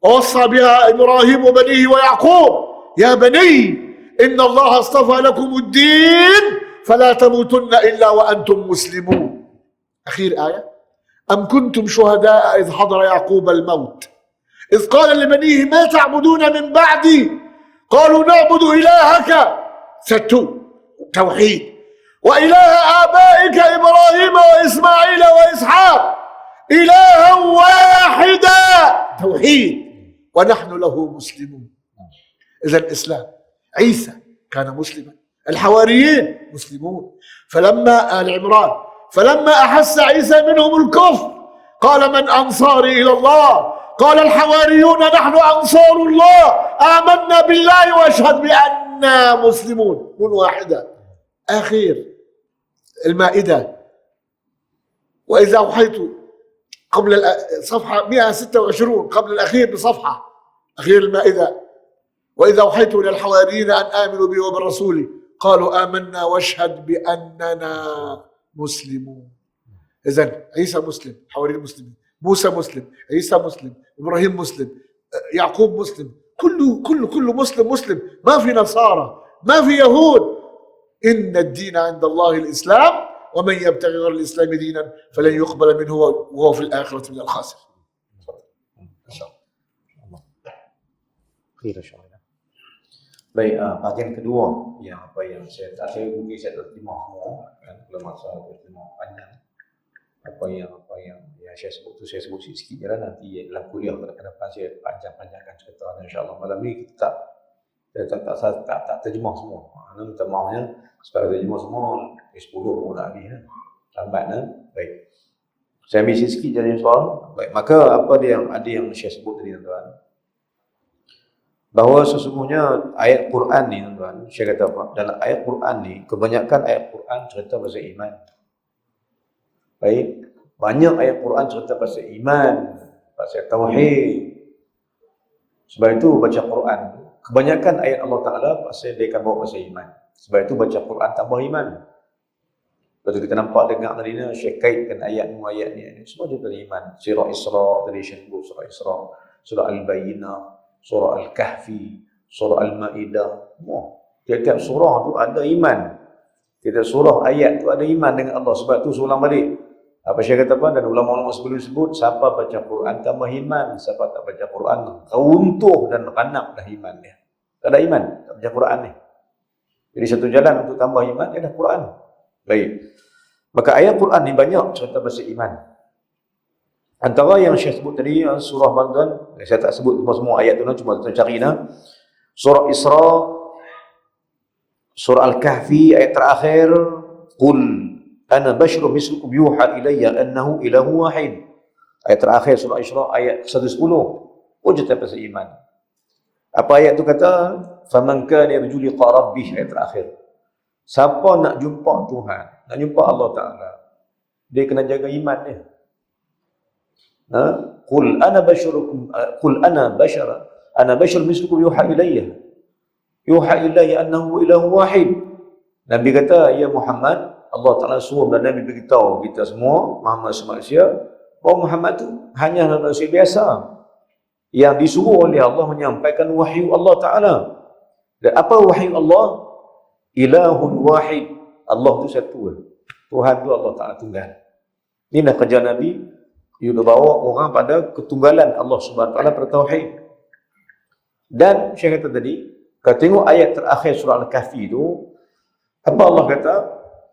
ووصى بها إبراهيم وبنيه ويعقوب يا بني إن الله اصطفى لكم الدين فلا تموتن إلا وأنتم مسلمون. أخير آية: أم كنتم شهداء إذ حضر يعقوب الموت إذ قال لبنيه ما تعبدون من بعدي قالوا نعبد إلهك توحيد وإله آبائك إبراهيم وإسماعيل وإسحاق إلها واحدا توحيد ونحن له مسلمون. إذا الإسلام، عيسى كان مسلما، الحواريين مسلمون. فلما آل عمران فلما أحس عيسى منهم الكفر قال من أنصاري إلى الله قال الحواريون نحن أنصار الله آمنا بالله واشهد بأننا مسلمون. من واحدة. أخير المائدة: وإذا أوحيت قبل صفحة 126 قبل الأخير بصفحة، أخير المائدة: وإذا أوحيت إلى الحواريين أن آمنوا بي وبالرسول قالوا آمنا واشهد بأننا مسلمون. إذن عيسى مسلم، حواريين مسلمين، موسى مسلم، عيسى مسلم، إبراهيم مسلم، يعقوب مسلم، كله مسلم، ما في نصارى، ما في يهود. إن الدين عند الله الإسلام ومن يبتغي غير الإسلام دينا فلن يقبل منه وهو في الآخرة من الخاسر. إن شاء الله. Khairan insya-Allah. Baik, bahagian kedua yang apa yang saya mungkin saya terima semua kan, kalau masa terima panjang apa yang saya sebut tu saya sebut sikit je lah, nanti dalam kuliah ke depan saya panjang-panjangkan cerita insya-Allah. Malam ni kita tak terjemah semua. Minta maafnya supaya terjemah semua 10 pun nak habis kan. Lambat kan. Baik. Saya ambil sikit je soal. Baik, maka apa dia yang ada yang saya sebut tadi tuan-tuan, bahawa sesungguhnya ayat Quran ni tuan-tuan, saya kata apa? Dalam ayat Quran ni, kebanyakan ayat Quran cerita pasal iman. Baik, banyak ayat Quran cerita pasal iman, pasal tauhid. Sebab itu baca Quran, kebanyakan ayat Allah Ta'ala pasal dia akan bawa pasal iman. Sebab itu baca Quran tambah iman. Lepas tu kita nampak dengar tadi ni, Syekh kaitkan ayat ni semua cerita iman. Surah Isra tadi Syekh sebut, surah Isra, surah Al-Bayyinah, surah Al-Kahfi, surah Al-Ma'idah. Tiap-tiap surah tu ada iman. Tiap-tiap surah ayat tu ada iman dengan Allah. Sebab tu seorang balik. Apa saya kata apa? Dan ulama-ulama sebelum sebut, siapa baca Quran tambah iman, siapa tak baca Quran runtuh dan ranak dah iman dia. Tak ada iman, tak baca Quran ni. Jadi satu jalan untuk tambah iman ialah Quran. Baik. Maka ayat Quran ni banyak cerita pasal iman. Antara yang saya sebut tadi surah bantuan, saya tak sebut semua ayat tu, cuma kita cari nah. Surah Isra, surah Al-Kahfi ayat terakhir, qul ana basyrun mislukum yuha ilayya annahu ilahu wahid. Ayat terakhir surah Isra ayat 110. Cerita pasal iman. Apa ayat tu kata? faman kana yarju liqa rabbih, ayat terakhir. Siapa nak jumpa Tuhan, nak jumpa Allah Ta'ala, dia kena jaga iman dia. Qul ana basyarukum, qul ana bashar mislukum yuha ilayya annahu ilahu wahid. Nabi kata, ya Muhammad, Allah Ta'ala suruh dan Nabi beritahu kita semua, Muhammad manusia, bahawa Muhammad tu hanya manusia biasa yang disuruh oleh Allah menyampaikan wahyu Allah Ta'ala. Dan apa wahyu Allah? Ilahun wahid. Allah tu satu. Tuhan tu Allah Ta'ala tunggal. Inilah kerja Nabi, dia bawa orang pada ketunggalan Allah Subhanahu Wa Ta'ala pada tauhid. Dan saya kata tadi, kalau tengok ayat terakhir surah Al-Kahfi tu, apa Allah kata?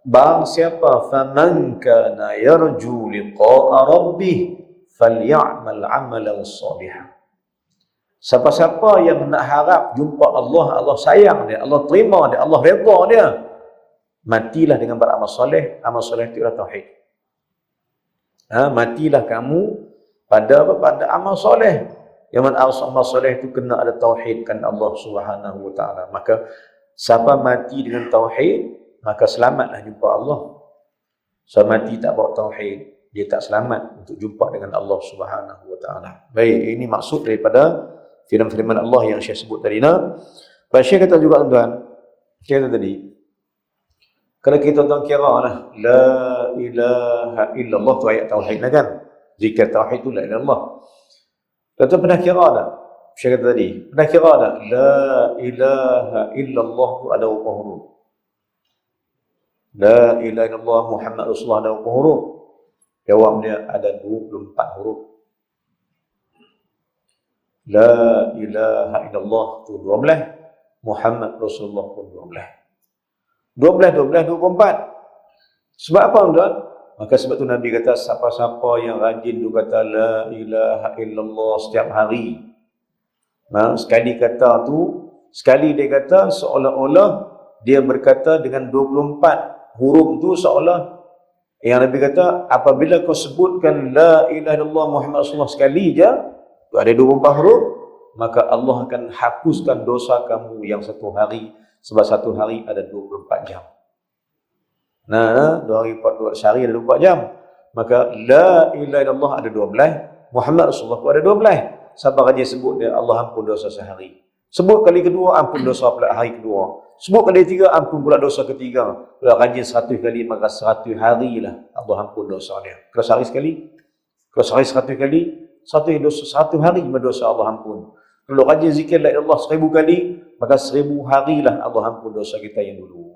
Barang siapa faman kana yarju liqa'a rabbih falyamal 'amalan shalihan. Siapa-siapa yang nak harap jumpa Allah, Allah sayang dia, Allah terima dia, Allah redha dia, matilah dengan beramal soleh. Amal soleh itu adalah tauhid. Matilah kamu pada apa? Pada amal soleh. Yang mana amal soleh itu kena ada tauhid kan Allah Subhanahu Wa Ta'ala. Maka siapa mati dengan tauhid, maka selamatlah jumpa Allah. Siapa mati tak bawa tauhid, dia tak selamat untuk jumpa dengan Allah Subhanahu Wa Ta'ala. Baik, ini maksud daripada firman Allah yang saya sebut tadi. Syekh kata juga tuan, kita tadi, kalau kita tuan kira lah, la ilaha illallah tu ayat tauhid lah kan, zikir tauhid tu la ilaha illallah. Tuan pernah kira tak? Syekh kata tadi, pernah kira tak? La ilaha illallah tu ada berapa huruf? La ilaha illallah Muhammad Rasulullah ada berapa huruf? Jawab dia ada 24 huruf. La ilaha illallah tu 12, Muhammad Rasulullah pun 12. 24. Sebab apa tuan? Maka sebab tu Nabi kata, siapa-siapa yang rajin tu kata la ilaha illallah setiap hari. Sekali kata tu, sekali dia kata seolah-olah dia berkata dengan 24 huruf tu, seolah yang Nabi kata apabila kau sebutkan la ilaha illallah Muhammad Rasulullah sekali je, ada 24 huruf, maka Allah akan hapuskan dosa kamu yang satu hari, sebab satu hari ada 24 jam. 2 hari 4 sehari ada 24 jam. Maka la ilaha illallah ada 12, Muhammad Rasulullah pun ada 12. Siapa rajin sebut dia, Allah ampun dosa sehari. Sebut kali kedua, ampun dosa pula hari kedua. Sebut kali ketiga, ampun pula dosa ketiga. Kalau rajin 100 kali, maka 100 hari lah Allah ampun dosa dia. Kalau sehari sekali, kalau sehari 100 kali, satu hari berdosa Allah ampun. Kalau rajin zikir la ilaha illallah 1000 kali, maka 1000 hari lah Allah ampun dosa kita yang dulu.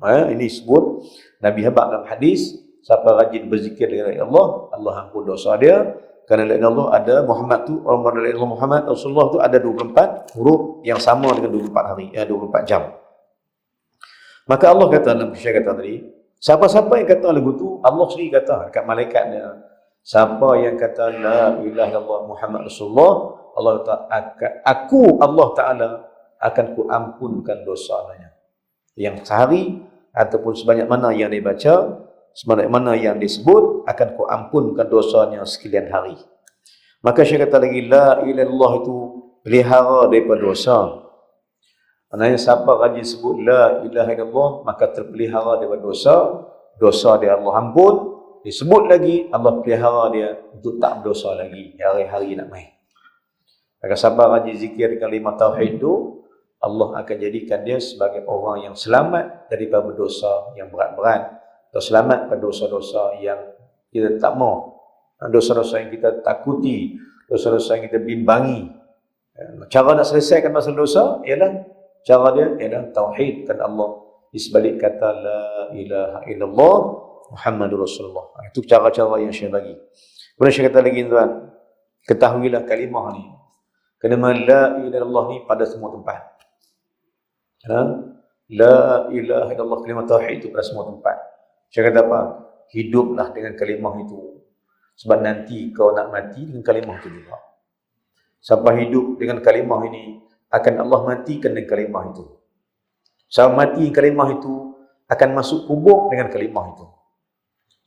Ini sebut Nabi habaq dalam hadis, siapa rajin berzikir la ilaha illallah, Allah ampun dosa dia. Kerana la ilaha illallah ada Muhammad tu, orang la ilaha Muhammad Rasulullah tu ada 24 huruf yang sama dengan 24 hari, 24 jam. Maka Allah kata dalam syaitan kata tadi, siapa-siapa yang kata lagu tu, Allah sendiri kata dekat malaikat dia, siapa yang kata la ilaha illallah Muhammad Rasulullah, Allah kata aku Allah Ta'ala akan ku ampunkan dosanya yang sehari ataupun sebanyak mana yang dia baca, sebanyak mana yang disebut, akan ku ampunkan dosanya sekalian hari. Maka saya kata lagi, la ilaha illallah itu pelihara daripada dosa. Maknanya siapa rajin sebut la ilaha illallah, maka terpelihara daripada dosa. Dosa dia Allah ampun. Disebut lagi, Allah pelihara dia untuk tak berdosa lagi hari-hari nak main. Maka siapa rajin zikir dengan 5 tauhid itu, Allah akan jadikan dia sebagai orang yang selamat daripada dosa yang berat-berat, atau selamat pada dosa-dosa yang kita tak mau, dosa-dosa yang kita takuti, dosa-dosa yang kita bimbangi. Cara nak selesaikan masalah dosa ialah, cara dia ialah tauhidkan Allah di sebalik kata la ilaha illallah Muhammadur Rasulullah. Itu cara-cara yang saya bagi. Kemudian saya kata lagi tuan, ketahuilah kalimah ni, kalimah la ilaha illallah ni pada semua tempat. La ilaha illallah, kalimah tauhid itu pada semua tempat. Saya kata apa? Hiduplah dengan kalimah itu. Sebab nanti kau nak mati dengan kalimah itu juga. Sampai hidup dengan kalimah ini, akan Allah matikan dengan kalimah itu. Sampai mati kalimah itu, akan masuk kubur dengan kalimah itu.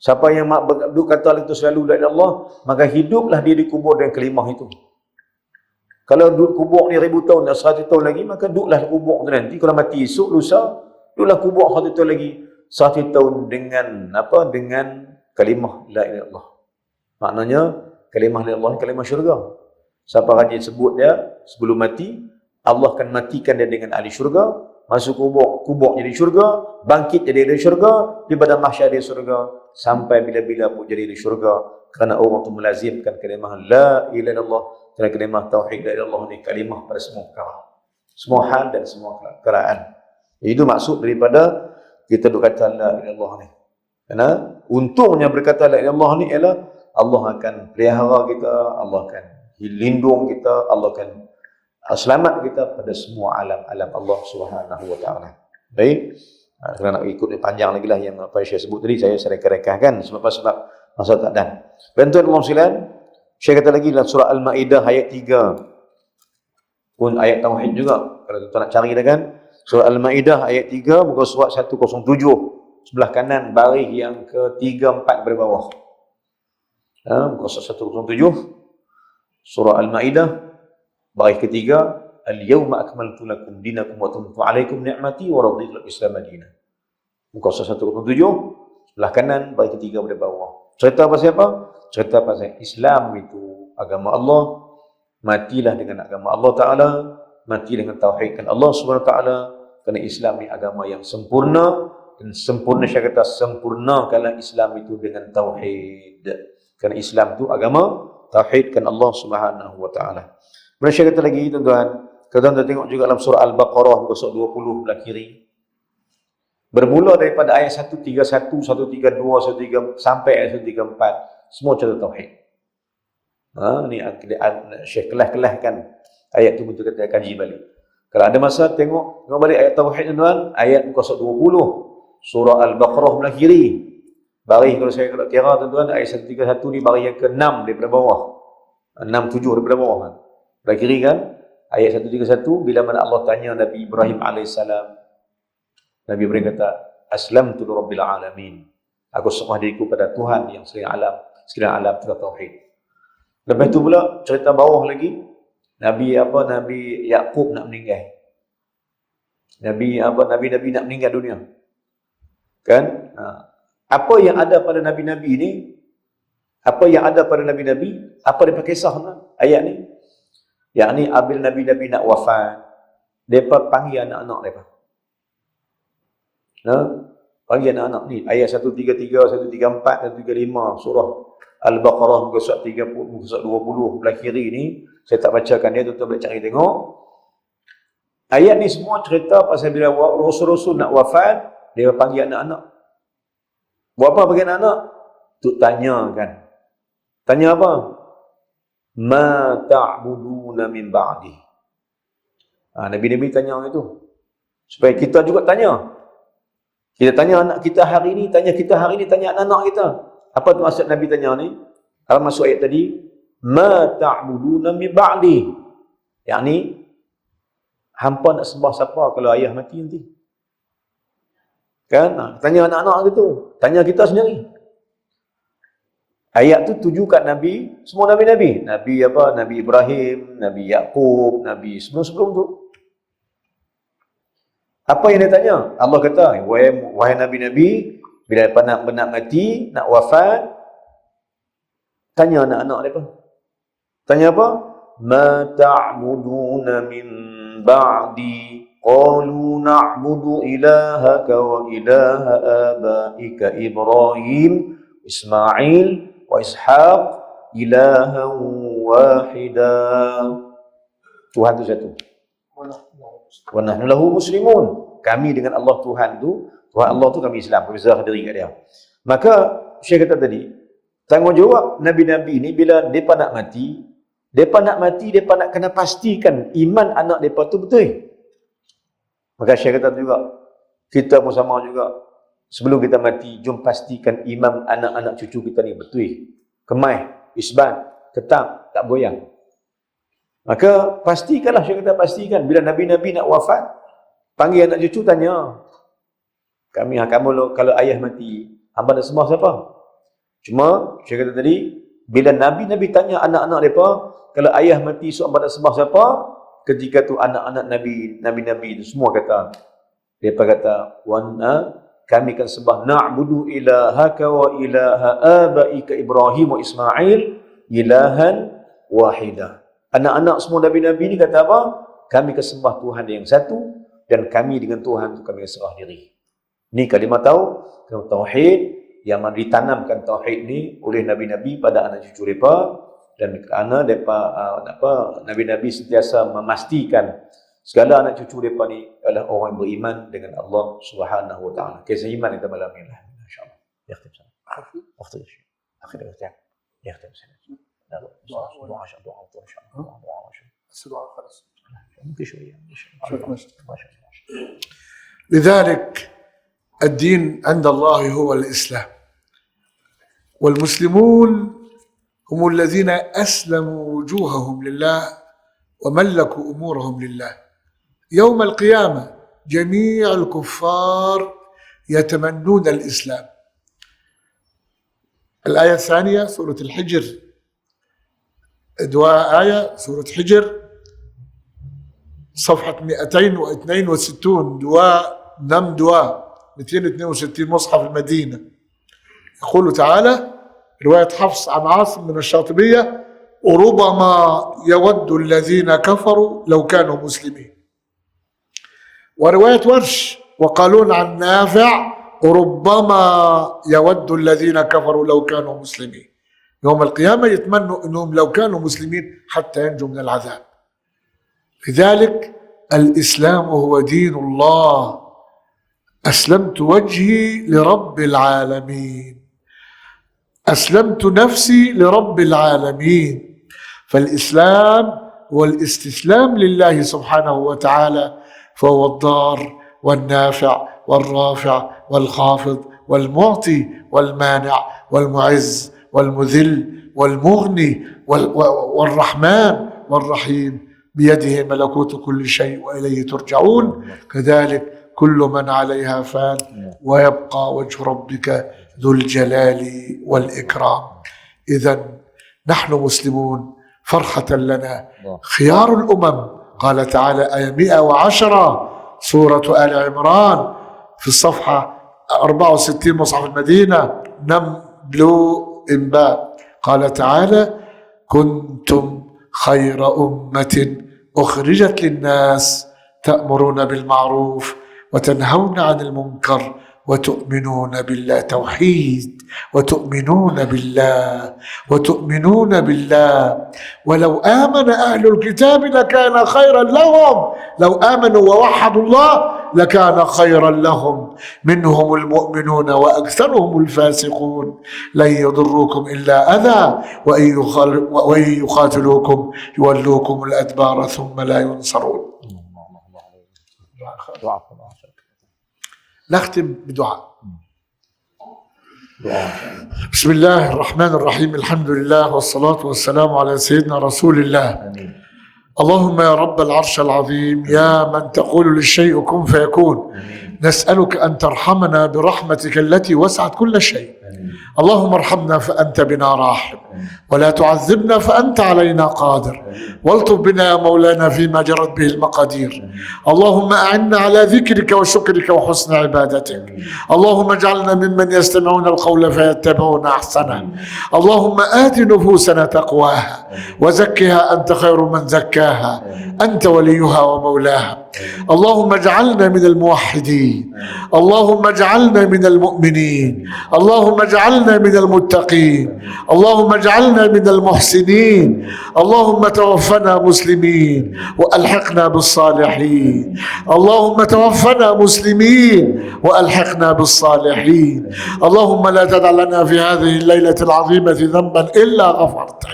Siapa yang kata itu selalu la ilaha illallah, maka hiduplah dia di kubur dengan kalimah itu. Kalau duduk kubur ni 1000 tahun, 100 tahun lagi, maka duduklah kubur tu nanti. Kalau mati esok, lusa, duduklah kubur 100 tahun lagi. 100 tahun dengan apa? Dengan kalimah la ilaha illallah. Maknanya kalimah la ilaha illallah, kalimah syurga. Siapa rajin sebut dia sebelum mati, Allah akan matikan dia dengan ahli syurga, masuk kubur jadi syurga, bangkit jadi ahli syurga, di pada mahsyar dia syurga, sampai bila-bila pun jadi ahli syurga. Kerana orang tu melazimkan kalimah la ilaha illallah, kerana kalimah tauhid la ilaha illallah ni kalimah pada semua perkara, semua hal dan semua keadaan. Itu maksud daripada kita duk kata la ilaha illallah ni. Kerana untungnya berkata la ilaha illallah ni ialah Allah akan pelihara kita, Allah akan lindung kita, Allah akan selamat kita pada semua alam-alam Allah Subhanahu wa taala. Baik. Kerana nak ikut ni panjang lagi lah yang apa saya sebut tadi, saya reka-rekakan sebab masa tak dan. Tuan-tuan Allah sekalian, saya kata lagi dalam surah Al-Maidah ayat 3. Pun ayat tauhid juga. Kalau tuan nak cari dah kan. Surah Al-Maidah ayat 3 muka surat 107. Sebelah kanan baris yang ke-3 4 dari bawah. Muka surat 107. Surah Al-Maidah baris ke-3, al-yawma akmaltu lakum dinakum wa atamamtu alaikum ni'mati wa raditu lakum Islam madinah. Muka surat 107 sebelah kanan baris ke-3 dari bawah. Cerita pasal apa? Cerita pasal Islam itu agama Allah. Matilah dengan agama Allah Ta'ala, mati dengan tauhidkan Allah Subhanahu Wa Ta'ala. Kerana Islam ni agama yang sempurna, dan sempurna saya kata sempurnakanlah Islam itu dengan tauhid. Kerana Islam itu agama tauhidkan Allah Subhanahu Wa Ta'ala. Kemudian saya kata lagi tuan-tuan, kalau tuan tengok juga dalam surah Al-Baqarah muka surat 20 belah kiri. Bermula daripada ayat 131, 132, 133 sampai ayat 134, semua cerita tauhid. Ni Syekh kelah-kelahkan ayat tu betul kata kaji balik. Kalau ada masa tengok balik ayat tauhid tuan-tuan, ayat muka surat 20, surah Al-Baqarah belah kiri. Baris kalau saya kira tuan-tuan, ayat 131 ni baris yang ke-6 daripada bawah. 6, 7 daripada bawah kan. Belah kiri kan, ayat 131 bila mana Allah tanya Nabi Ibrahim alaihissalam. Nabi Ibrahim kata, aslamtu lirabbil alamin. Aku serah diriku pada Tuhan yang sekalian alam telah tauhid. Lepas tu pula cerita bawah lagi, Nabi Yaqub nak meninggal. Nabi nak meninggal dunia. Kan? Apa yang ada pada nabi-nabi ni? Apa yang ada pada nabi-nabi? Apa dia kisah ayat ni? Yang ni apabila nabi-nabi nak wafat, depa panggil anak-anak depa. Panggil anak-anak ni. Ayat 133, 134, 135 surah Al-Baqarah muka surat 30, muka surat 20 belah kiri ni. Saya tak bacakan dia, tuan-tuan boleh cari tengok. Ayat ni semua cerita pasal bila Rasul-Rasul nak wafat, dia panggil anak-anak. Buat apa panggil anak-anak? Untuk tanya kan. Tanya apa? Ma ta'buduna min ba'di. Nabi-nabi tanya itu. Supaya kita juga tanya. Kita tanya anak kita hari ni, tanya anak-anak kita. Apa tu maksud Nabi tanya ni? Kalau masuk ayat tadi, ma ta'buduna min ba'di. Yang ni, hampa nak sembah siapa kalau ayah mati nanti? Kan? Tanya anak-anak gitu. Tanya kita sendiri. Ayat tu tuju kat Nabi, semua Nabi-Nabi. Nabi Ibrahim, Nabi Yaqub, Nabi sebelum tu. Apa yang dia tanya? Allah kata, wahai Nabi-Nabi, bila nak mati, nak wafat, tanya anak-anak mereka. Tanya apa? Ma ta'buduna min ba'di. Qalu na'budu ilahaka wa ilaha abaika Ibrahim, Ismail, wa Ishaq, ilahan wahida. Tuhan tu satu. Wa nahnu lahu muslimun. Kami dengan Allah Tuhan tu, Tuhan Allah tu kami Islam, kami serah diri kat dia. Maka Syekh kata tadi, tanggungjawab Nabi-Nabi ni bila mereka nak mati, mereka nak kena pastikan iman anak mereka tu betul. Maka Syekh kata juga, kita pun sama juga, sebelum kita mati, jom pastikan iman anak-anak cucu kita ni betul. Kemai, isbat, tetap, tak goyang. Maka pastikanlah, Syekh kata pastikan. Bila Nabi-Nabi nak wafat, panggil anak cucu tanya. Kamu kalau ayah mati, hamba nak sembah siapa? Cuma, Syekh kata tadi, Bila Nabi tanya anak-anak mereka, kalau ayah mati soal pada sembah siapa? Ketika tu anak-anak Nabi itu semua kata, mereka kata, kami akan sembah na'budu ilahaka wa ilaha abaika Ibrahim wa Ismail ilahan wahidah. Anak-anak semua Nabi-Nabi ni kata apa? Kami akan sembah Tuhan yang satu, dan kami dengan Tuhan itu kami akan serah diri. Ni kalimah tauhid yang ditanamkan tauhid ni oleh Nabi-Nabi pada anak cucu mereka, dan kerana Nabi-Nabi sentiasa memastikan segala anak cucu mereka ni adalah orang yang beriman dengan Allah Subhanahu wa taala. Kisah iman kita malam ini lah, insyaallah. Yakhtim sana. Waktu itu. Akhir waktu. Yakhtim sana. Doa insyaallah. السؤال خلاص. ممكن شويه. لذلك الدين عند الله هو الإسلام، والمسلمون هم الذين أسلموا وجوههم لله وملكوا أمورهم لله. يوم القيامة جميع الكفار يتمنون الإسلام. الآية الثانية سورة الحجر، دعاء آية سورة حجر صفحة 262، دعاء 262 مصحف المدينة. يقول تعالى رواية حفص عن عاصم من الشاطبية: وربما يود الذين كفروا لو كانوا مسلمين. ورواية ورش وقالون عن نافع: وربما يود الذين كفروا لو كانوا مسلمين. يوم القيامة يتمنوا أنهم لو كانوا مسلمين حتى ينجوا من العذاب. لذلك الإسلام هو دين الله. أسلمت وجهي لرب العالمين، أسلمت نفسي لرب العالمين. فالإسلام هو الاستسلام لله سبحانه وتعالى، فهو الضار والنافع والرافع والخافض والمعطي والمانع والمعز والمذل والمغني والرحمن والرحيم، بيده ملكوت كل شيء وإليه ترجعون. كذلك كل من عليها فان ويبقى وجه ربك ذو الجلال والإكرام. إذن نحن مسلمون، فرحة لنا خيار الأمم. قال تعالى آية 110 سورة آل عمران في الصفحة 64 مصحف المدينة نملو إنباء. قال تعالى: كنتم خير أمة أخرجت للناس تأمرون بالمعروف وتنهون عن المنكر وتؤمنون بالله. توحيد. وتؤمنون بالله. ولو آمن أهل الكتاب لكان خيرا لهم. لو آمنوا ووحدوا الله لكان خيرا لهم. منهم المؤمنون وأكثرهم الفاسقون. لن يضروكم إلا أذى وإن يقاتلوكم يولوكم الأدبار ثم لا ينصرون. نختم بدعاء. بسم الله الرحمن الرحيم. الحمد لله والصلاة والسلام على سيدنا رسول الله. اللهم يا رب العرش العظيم، يا من تقول للشيء كن فيكون، نسألك أن ترحمنا برحمتك التي وسعت كل شيء. اللهم ارحمنا فأنت بنا راحم، ولا تعذبنا فأنت علينا قادر، والطف بنا يا مولانا فيما جرت به المقادير. اللهم أعنا على ذكرك وشكرك وحسن عبادتك. اللهم اجعلنا ممن يستمعون القول فيتبعون أحسنه. اللهم آت نفوسنا تقواها وزكها أنت خير من زكاها، أنت وليها ومولاها. اللهم اجعلنا من الموحدين، اللهم اجعلنا من المؤمنين، اللهم اجعلنا من المتقين، اللهم اجعلنا من المحسنين. اللهم توفنا مسلمين وألحقنا بالصالحين. اللهم توفنا مسلمين وألحقنا بالصالحين. اللهم لا تدع لنا في هذه الليلة العظيمة ذنبا إلا غفرته،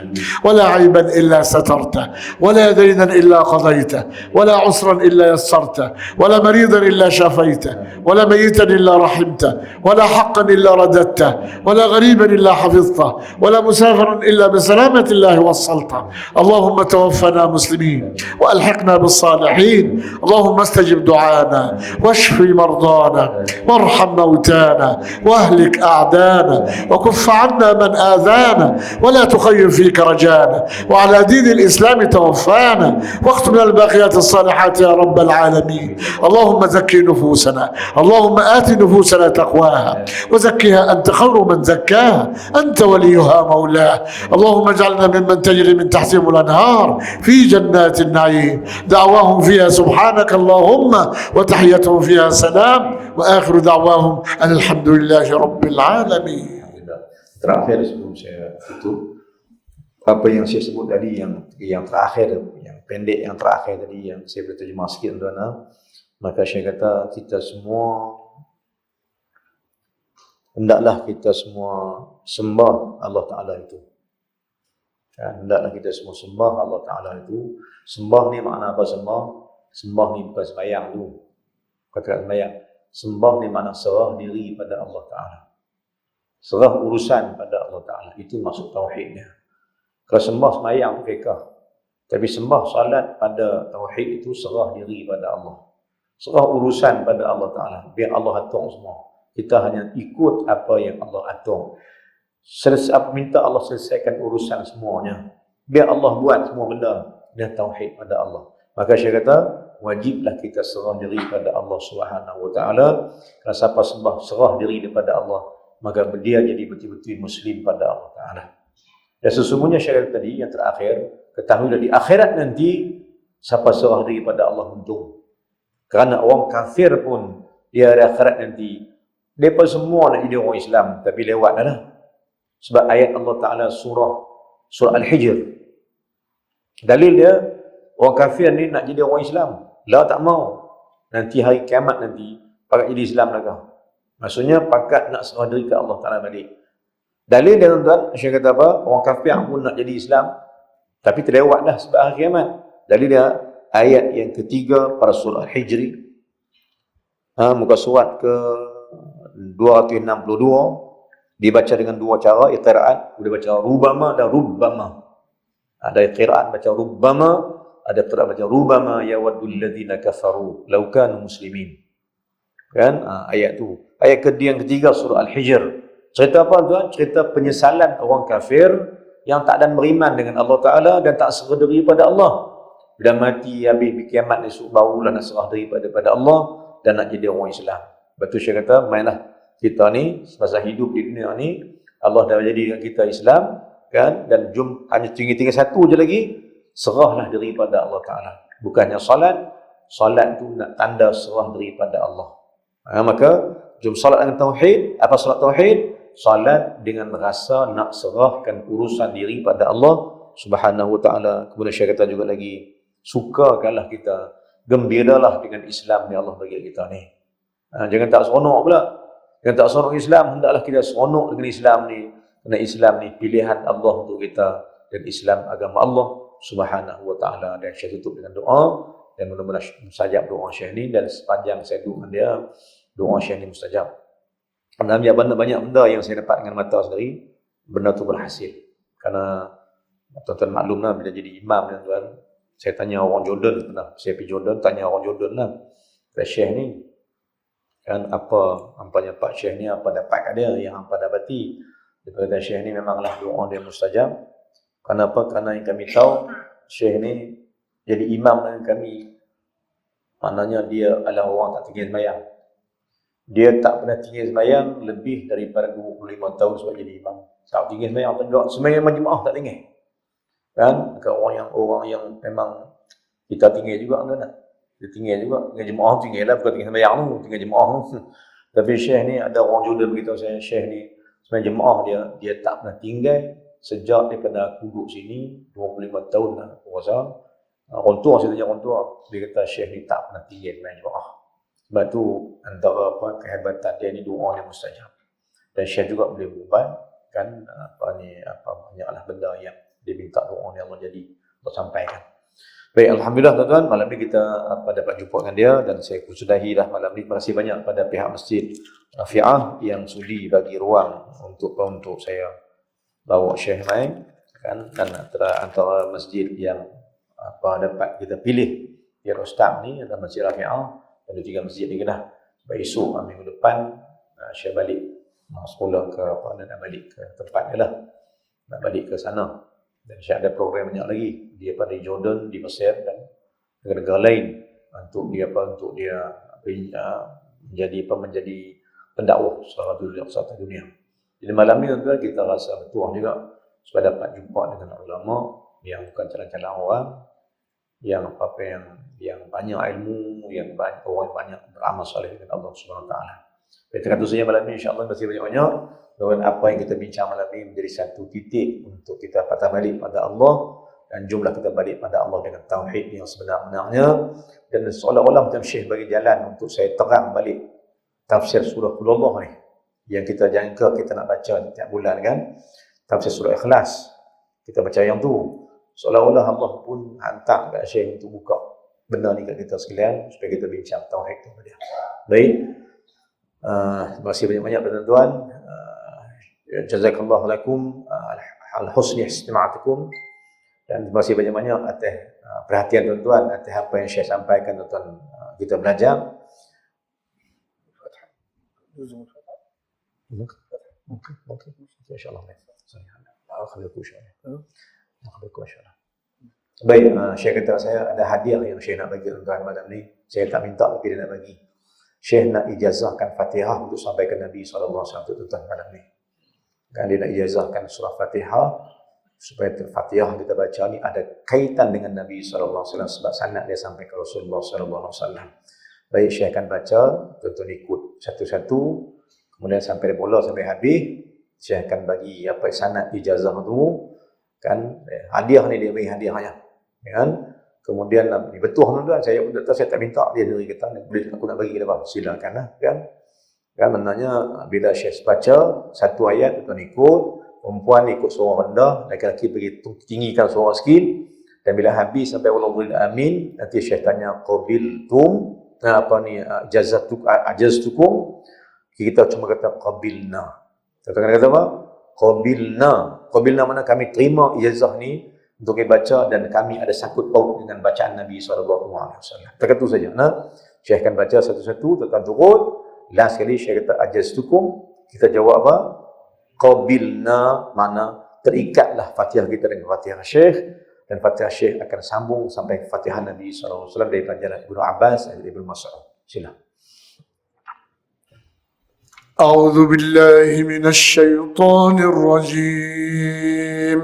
ولا عيبا إلا سترته، ولا دينا إلا قضيته، ولا عسرا إلا يسرته، ولا مريضا إلا شفيته، ولا ميتا إلا رحمته، ولا حقا إلا رددته، ولا غريبا إلا حفظته، ولا مسافرا مسافرا إلا بسلامة الله وصلته. اللهم توفنا مسلمين وألحقنا بالصالحين. اللهم استجب دعانا واشف مرضانا وارحم موتانا واهلك أعدانا وكف عنا من آذانا ولا تخير فيك رجانا، وعلى دين الإسلام توفانا واختم الباقيات الصالحات يا رب العالمين. اللهم زكي نفوسنا، اللهم آت نفوسنا تقواها وزكها أنت خير من زكاها، أنت وليها مولاها. اللهم اجعلنا ممن تجري من تحتهم الأنهار في جنات النعيم، دعواهم فيها سبحانك اللهم وتحيتهم فيها سلام، وآخر دعواهم أن الحمد لله رب العالمين. Terakhir sebelum saya tutup, apa yang saya sebut tadi, yang terakhir, yang pendek, yang terakhir tadi, yang saya boleh terjemah sikit tuan-tuan, maka saya kata kita semua hendaklah kita semua sembah Allah Ta'ala itu. Hendaklah kita semua sembah Allah Ta'ala itu. Sembah ni makna apa sembah? Sembah ni bukan sembahyang tu. Kata sembahyang. Sembah ni makna serah diri pada Allah Ta'ala. Serah urusan pada Allah Ta'ala. Itu maksud tauhidnya. Kalau sembah sembahyang tu fiqah. Tapi sembah salat pada tauhid itu serah diri pada Allah. Serah urusan pada Allah Ta'ala. Biar Allah atur semua. Kita hanya ikut apa yang Allah atur. Apa minta Allah selesaikan urusan semuanya. Biar Allah buat semua benda. Dia tauhid pada Allah. Maka saya kata, wajiblah kita serah diri pada Allah Subhanahu Wa Taala. Kalau siapa sembah serah diri daripada Allah, maka dia jadi betul-betul Muslim pada Allah Ta'ala. Dan sesungguhnya syarat tadi yang terakhir, ketahuilah di akhirat nanti, siapa serah diri pada Allah untung. Kerana orang kafir pun, di akhirat nanti, mereka semua nak jadi orang Islam, tapi lewat dah. Sebab ayat Allah Ta'ala surah Al-Hijr. Dalil dia, orang kafir ni nak jadi orang Islam. Lah tak mau. Nanti hari kiamat nanti, pakat jadi Islam lagi. Maksudnya pakat nak serah diri ke Allah Ta'ala balik. Dalil dia tuan-tuan, saya kata apa? Orang kafir pun nak jadi Islam, tapi terlewat dah sebab hari kiamat. Dalil dia, ayat yang ketiga pada surah Al-Hijri. Muka surat ke 262, dibaca dengan dua cara, qiraat, boleh baca rubama dan rubbama. Ada qiraat baca rubbama, ada qiraat baca rubama yawaddul ladzina kafaru law kanu muslimin. Kan? Ayat tu. Ayat yang ketiga surah Al-Hijr. Cerita apa tuan? Cerita penyesalan orang kafir yang tak dan beriman dengan Allah Ta'ala dan tak serah diri pada Allah. Bila mati, habis kiamat esok barulah nak serah diri pada Allah dan nak jadi orang Islam. Betul saya kata, mainlah kita ni semasa hidup di dunia ni, Allah dah jadikan kita Islam, kan? Dan hanya tinggal satu je lagi, serahlah diri pada Allah Ta'ala. Bukannya salat tu nak tanda serah diri pada Allah. Maka jom salat dengan tauhid. Apa salat tauhid? Salat dengan rasa nak serahkan urusan diri pada Allah Subhanahu Wa Ta'ala. Kemudian saya kata juga lagi, sukakanlah kita, gembiralah dengan Islam yang Allah bagi kita ni. Jangan tak seronok pula. Jangan tak seronok Islam. Hendaklah kita seronok dengan Islam ni. Kerana Islam ni pilihan Allah untuk kita. Dan Islam agama Allah Subhanahu Wa Ta'ala. Dan saya tutup dengan doa. Dan mudah-mudahan mustajab doa Syekh ni. Dan sepanjang saya doa dia, doa Syekh ni mustajab. Kerana banyak benda yang saya dapat dengan mata sendiri, benda tu berhasil. Kerana tuan-tuan maklumlah bila jadi imam tuan-tuan, saya tanya orang Jordan pernah. Saya pergi Jordan, tanya orang Jordan lah. Kata Syekh ni, kan ampanya Pak Syekh ni, apa dapat dia yang hampa dapati. Dia kata Syekh ni memanglah doa dia mustajab. Kenapa? Kerana yang kami tahu, Syekh ni jadi imam dengan kami. Maknanya dia adalah orang tak tinggal sembahyang. Dia tak pernah tinggal sembahyang lebih daripada 25 tahun sebab jadi imam. Tak tinggal sembahyang tegak, sembahyang majmuah tak tinggal. Kan? Orang yang memang kita tinggal juga kan? Dia tinggal juga, tinggal jemaah tinggal lah, bukan tinggal sembahyang tu, tinggal jemaah tu. Tapi Syekh ni, ada orang Jordan beritahu saya, Syekh ni sembahyang jemaah dia tak pernah tinggal sejak daripada aku duduk sini 25 tahun lah aku rasa. Orang tua, saya tanya orang tua, dia kata Syekh ni tak pernah tinggal sembahyang jemaah. Sebab tu antara kehebatan dia ni, doa dia mustajab. Dan Syekh juga boleh berubat kan, banyaklah benda yang dia minta doa ni Allah jadi sampaikan. Baik, alhamdulillah tuan-tuan, malam ni kita dapat jumpa dengan dia dan saya sudahi dah malam ni. Terima kasih banyak pada pihak Masjid Rafi'ah yang sudi bagi ruang untuk saya bawa Syekh main kan, dan antara masjid yang dapat kita pilih di Rostam ni adalah Masjid Rafi'ah dan juga masjid di Kedah. Esok minggu depan Syekh balik semula ke nak balik ke tempat dia lah, nak balik ke sana. Dan Syekh ada program banyak lagi di Jordan, di Mesir dan negara-negara lain untuk dia menjadi pendakwah seluruh dunia. Jadi malam ni tuan-tuan kita rasa bertuah juga supaya dapat jumpa dengan ulama yang bukan calon-calon orang, yang yang banyak ilmu, yang banyak beramal soleh dengan Allah Subhanahu Wa Taala. Kita kata saja malam ni insya-Allah masih banyak-banyak dengan apa yang kita bincang malam ni menjadi satu titik untuk kita patah balik pada Allah dan jumlah kita balik pada Allah dengan tauhid yang sebenar-benarnya, dan seolah-olah macam Syekh bagi jalan untuk saya terang balik tafsir surah Qul ni yang kita jangka kita nak baca setiap bulan kan, tafsir surah Ikhlas. Kita baca yang tu seolah-olah Allah pun hantar kat Syekh untuk buka benda ni kat kita sekalian supaya kita bincang tauhid tu dia. Baik. Terima kasih banyak-banyak tuan-tuan. Jazakallahu lakum al-husni istima'atukum, dan terima kasih banyak-banyak atas perhatian tuan-tuan atas apa yang Syekh sampaikan tuan-tuan. Kita belajar. Mungkin insya-Allah. Baik, Syekh kata saya ada hadiah yang Syekh nak bagi tuan-tuan malam ni. Saya tak minta tapi dia nak bagi. Syekh nak ijazahkan Fatihah untuk sampaikan Nabi SAW untuk tuan-tuan malam ni. Kan dia nak ijazahkan surah Fatihah supaya Fatihah kita baca ni ada kaitan dengan Nabi SAW sebab sanad dia sampai ke Rasulullah SAW. Baik, Syekh akan baca, tuan-tuan ikut satu-satu, kemudian sampai bola sampai habis, Syekh akan bagi apa sanad ijazah tu kan, hadiah ni dia bagi hadiahnya kan. Kemudian betul tuan-tuan, saya tak minta dia dari kata boleh aku nak bagi dia apa, silakanlah kan. Kan maknanya bila Syekh baca satu ayat tuan ikut, perempuan ikut suara rendah, lelaki pergi tinggikan suara sikit, dan bila habis sampai wallahul amin, nanti Syekh tanya qabiltum, ajaztukum, kita cuma kata qabilna. Kita kata apa? Qabilna. Qabilna mana kami terima ijazah ni untuk kita baca dan kami ada sangkut paut dengan bacaan Nabi SAW. Terkata itu saja. Syekh akan baca satu-satu, tuan turut. Last sekali Syekh kata ajaztukum, kita jawab apa? Qabilna, mana terikatlah Fatihah kita dengan Fatihah Syekh, dan Fatihah Syekh akan sambung sampai Fatihah Nabi SAW dari pelajaran Ibnu Abbas dan Ibnu Mas'ud. Sila. أعوذ بالله من الشيطان الرجيم.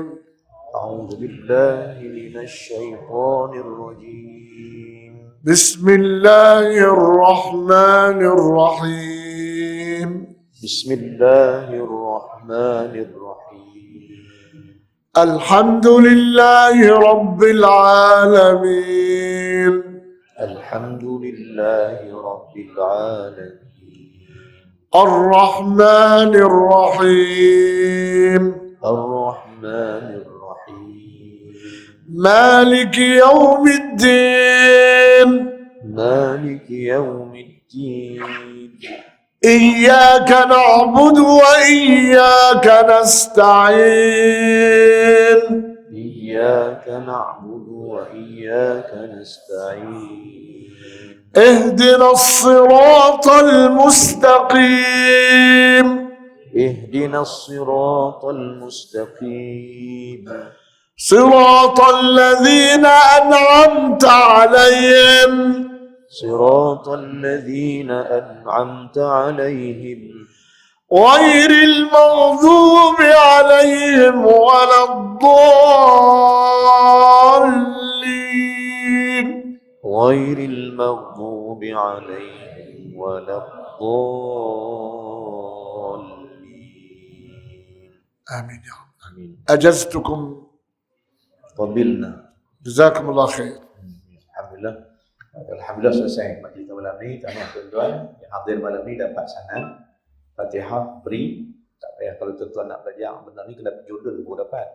أعوذ بالله من الشيطان الرجيم. بسم الله الرحمن الرحيم. بسم الله الرحمن الرحيم. الحمد لله رب العالمين. الحمد لله رب العالمين. الرحمن الرحيم. الرحمن الرحيم. مالك يوم الدين. مالك يوم الدين. إياك نعبد وإياك نستعين. إياك نعبد وإياك نستعين. اهدنا الصراط المستقيم. اهدنا الصراط المستقيم. صراط الذين أنعمت عليهم. صراط الذين أنعمت عليهم. غير المغضوب عليهم ولا الضالين. غير المغضوب عليهم ولا الضالين. آمين يا رب. آمين. أجزتكم. قبلنا. جزاكم الله خير. Alhamdulillah. Alhamdulillah selesai majlis malam ni. Tahniah tuan-tuan yang hadir malam ni dapat sanad Fatihah free. Tak payah kalau tuan-tuan nak belajar benda ni kena pergi Jordan baru dapat.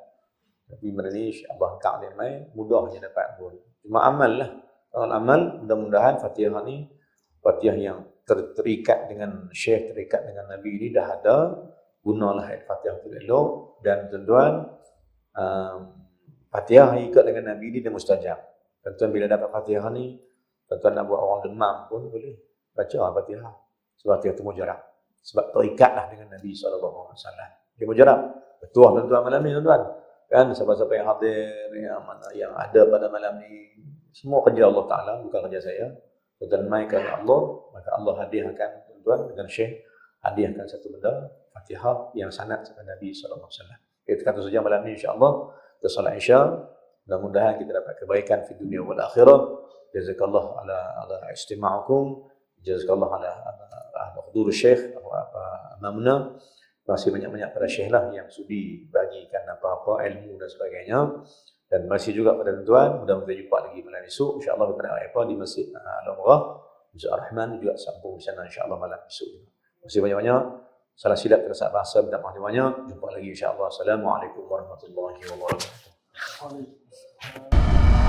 Tapi benda ni Allah tak dia main mudahnya dapat pun. Cuma amal lah. Kalau amal mudah-mudahan Fatihah ni Fatihah yang terikat dengan Syekh, terikat dengan Nabi ini dah ada. gunalah ayat Fatihah itu elok. Dan tuan-tuan, Fatihah ikut dengan Nabi ini dia mustajab. Tuan-tuan bila dapat Fatihah ni, tuan-tuan nak buat orang demam pun boleh baca Fatihah. Sebab Fatihah itu mujarab. Sebab terikatlah dengan Nabi SAW. Dia mujarab. Betul tuan-tuan malam ni tuan-tuan. Kan siapa-siapa yang hadir, yang ada pada malam ni, semua kerja Allah Ta'ala, bukan kerja saya. Tuan-tuan mai kerana Allah, maka Allah hadiahkan tuan-tuan dengan Syekh, hadiahkan satu benda, Fatihah yang sanad kepada Nabi SAW. Kita kata saja malam ni insya-Allah, kita salat Isya, mudah-mudahan kita dapat kebaikan di dunia wal akhirah. Jazakallah ala istima'ukum, jazakallah ala hudur Syekh amamna. Terima kasih banyak-banyak pada Syekh lah yang sudi bagikan apa-apa ilmu dan sebagainya. Dan terima kasih juga pada tuan-tuan. Mudah-mudahan kita jumpa lagi malam esok. InsyaAllah pada apa di Masjid Al-Umrah. Masjid Ar-Rahman juga sambung di sana insyaAllah malam esok. Terima kasih banyak-banyak. Salah silap terasa bahasa. Minta maaf banyak. Jumpa lagi insyaAllah. Assalamualaikum warahmatullahi wabarakatuh.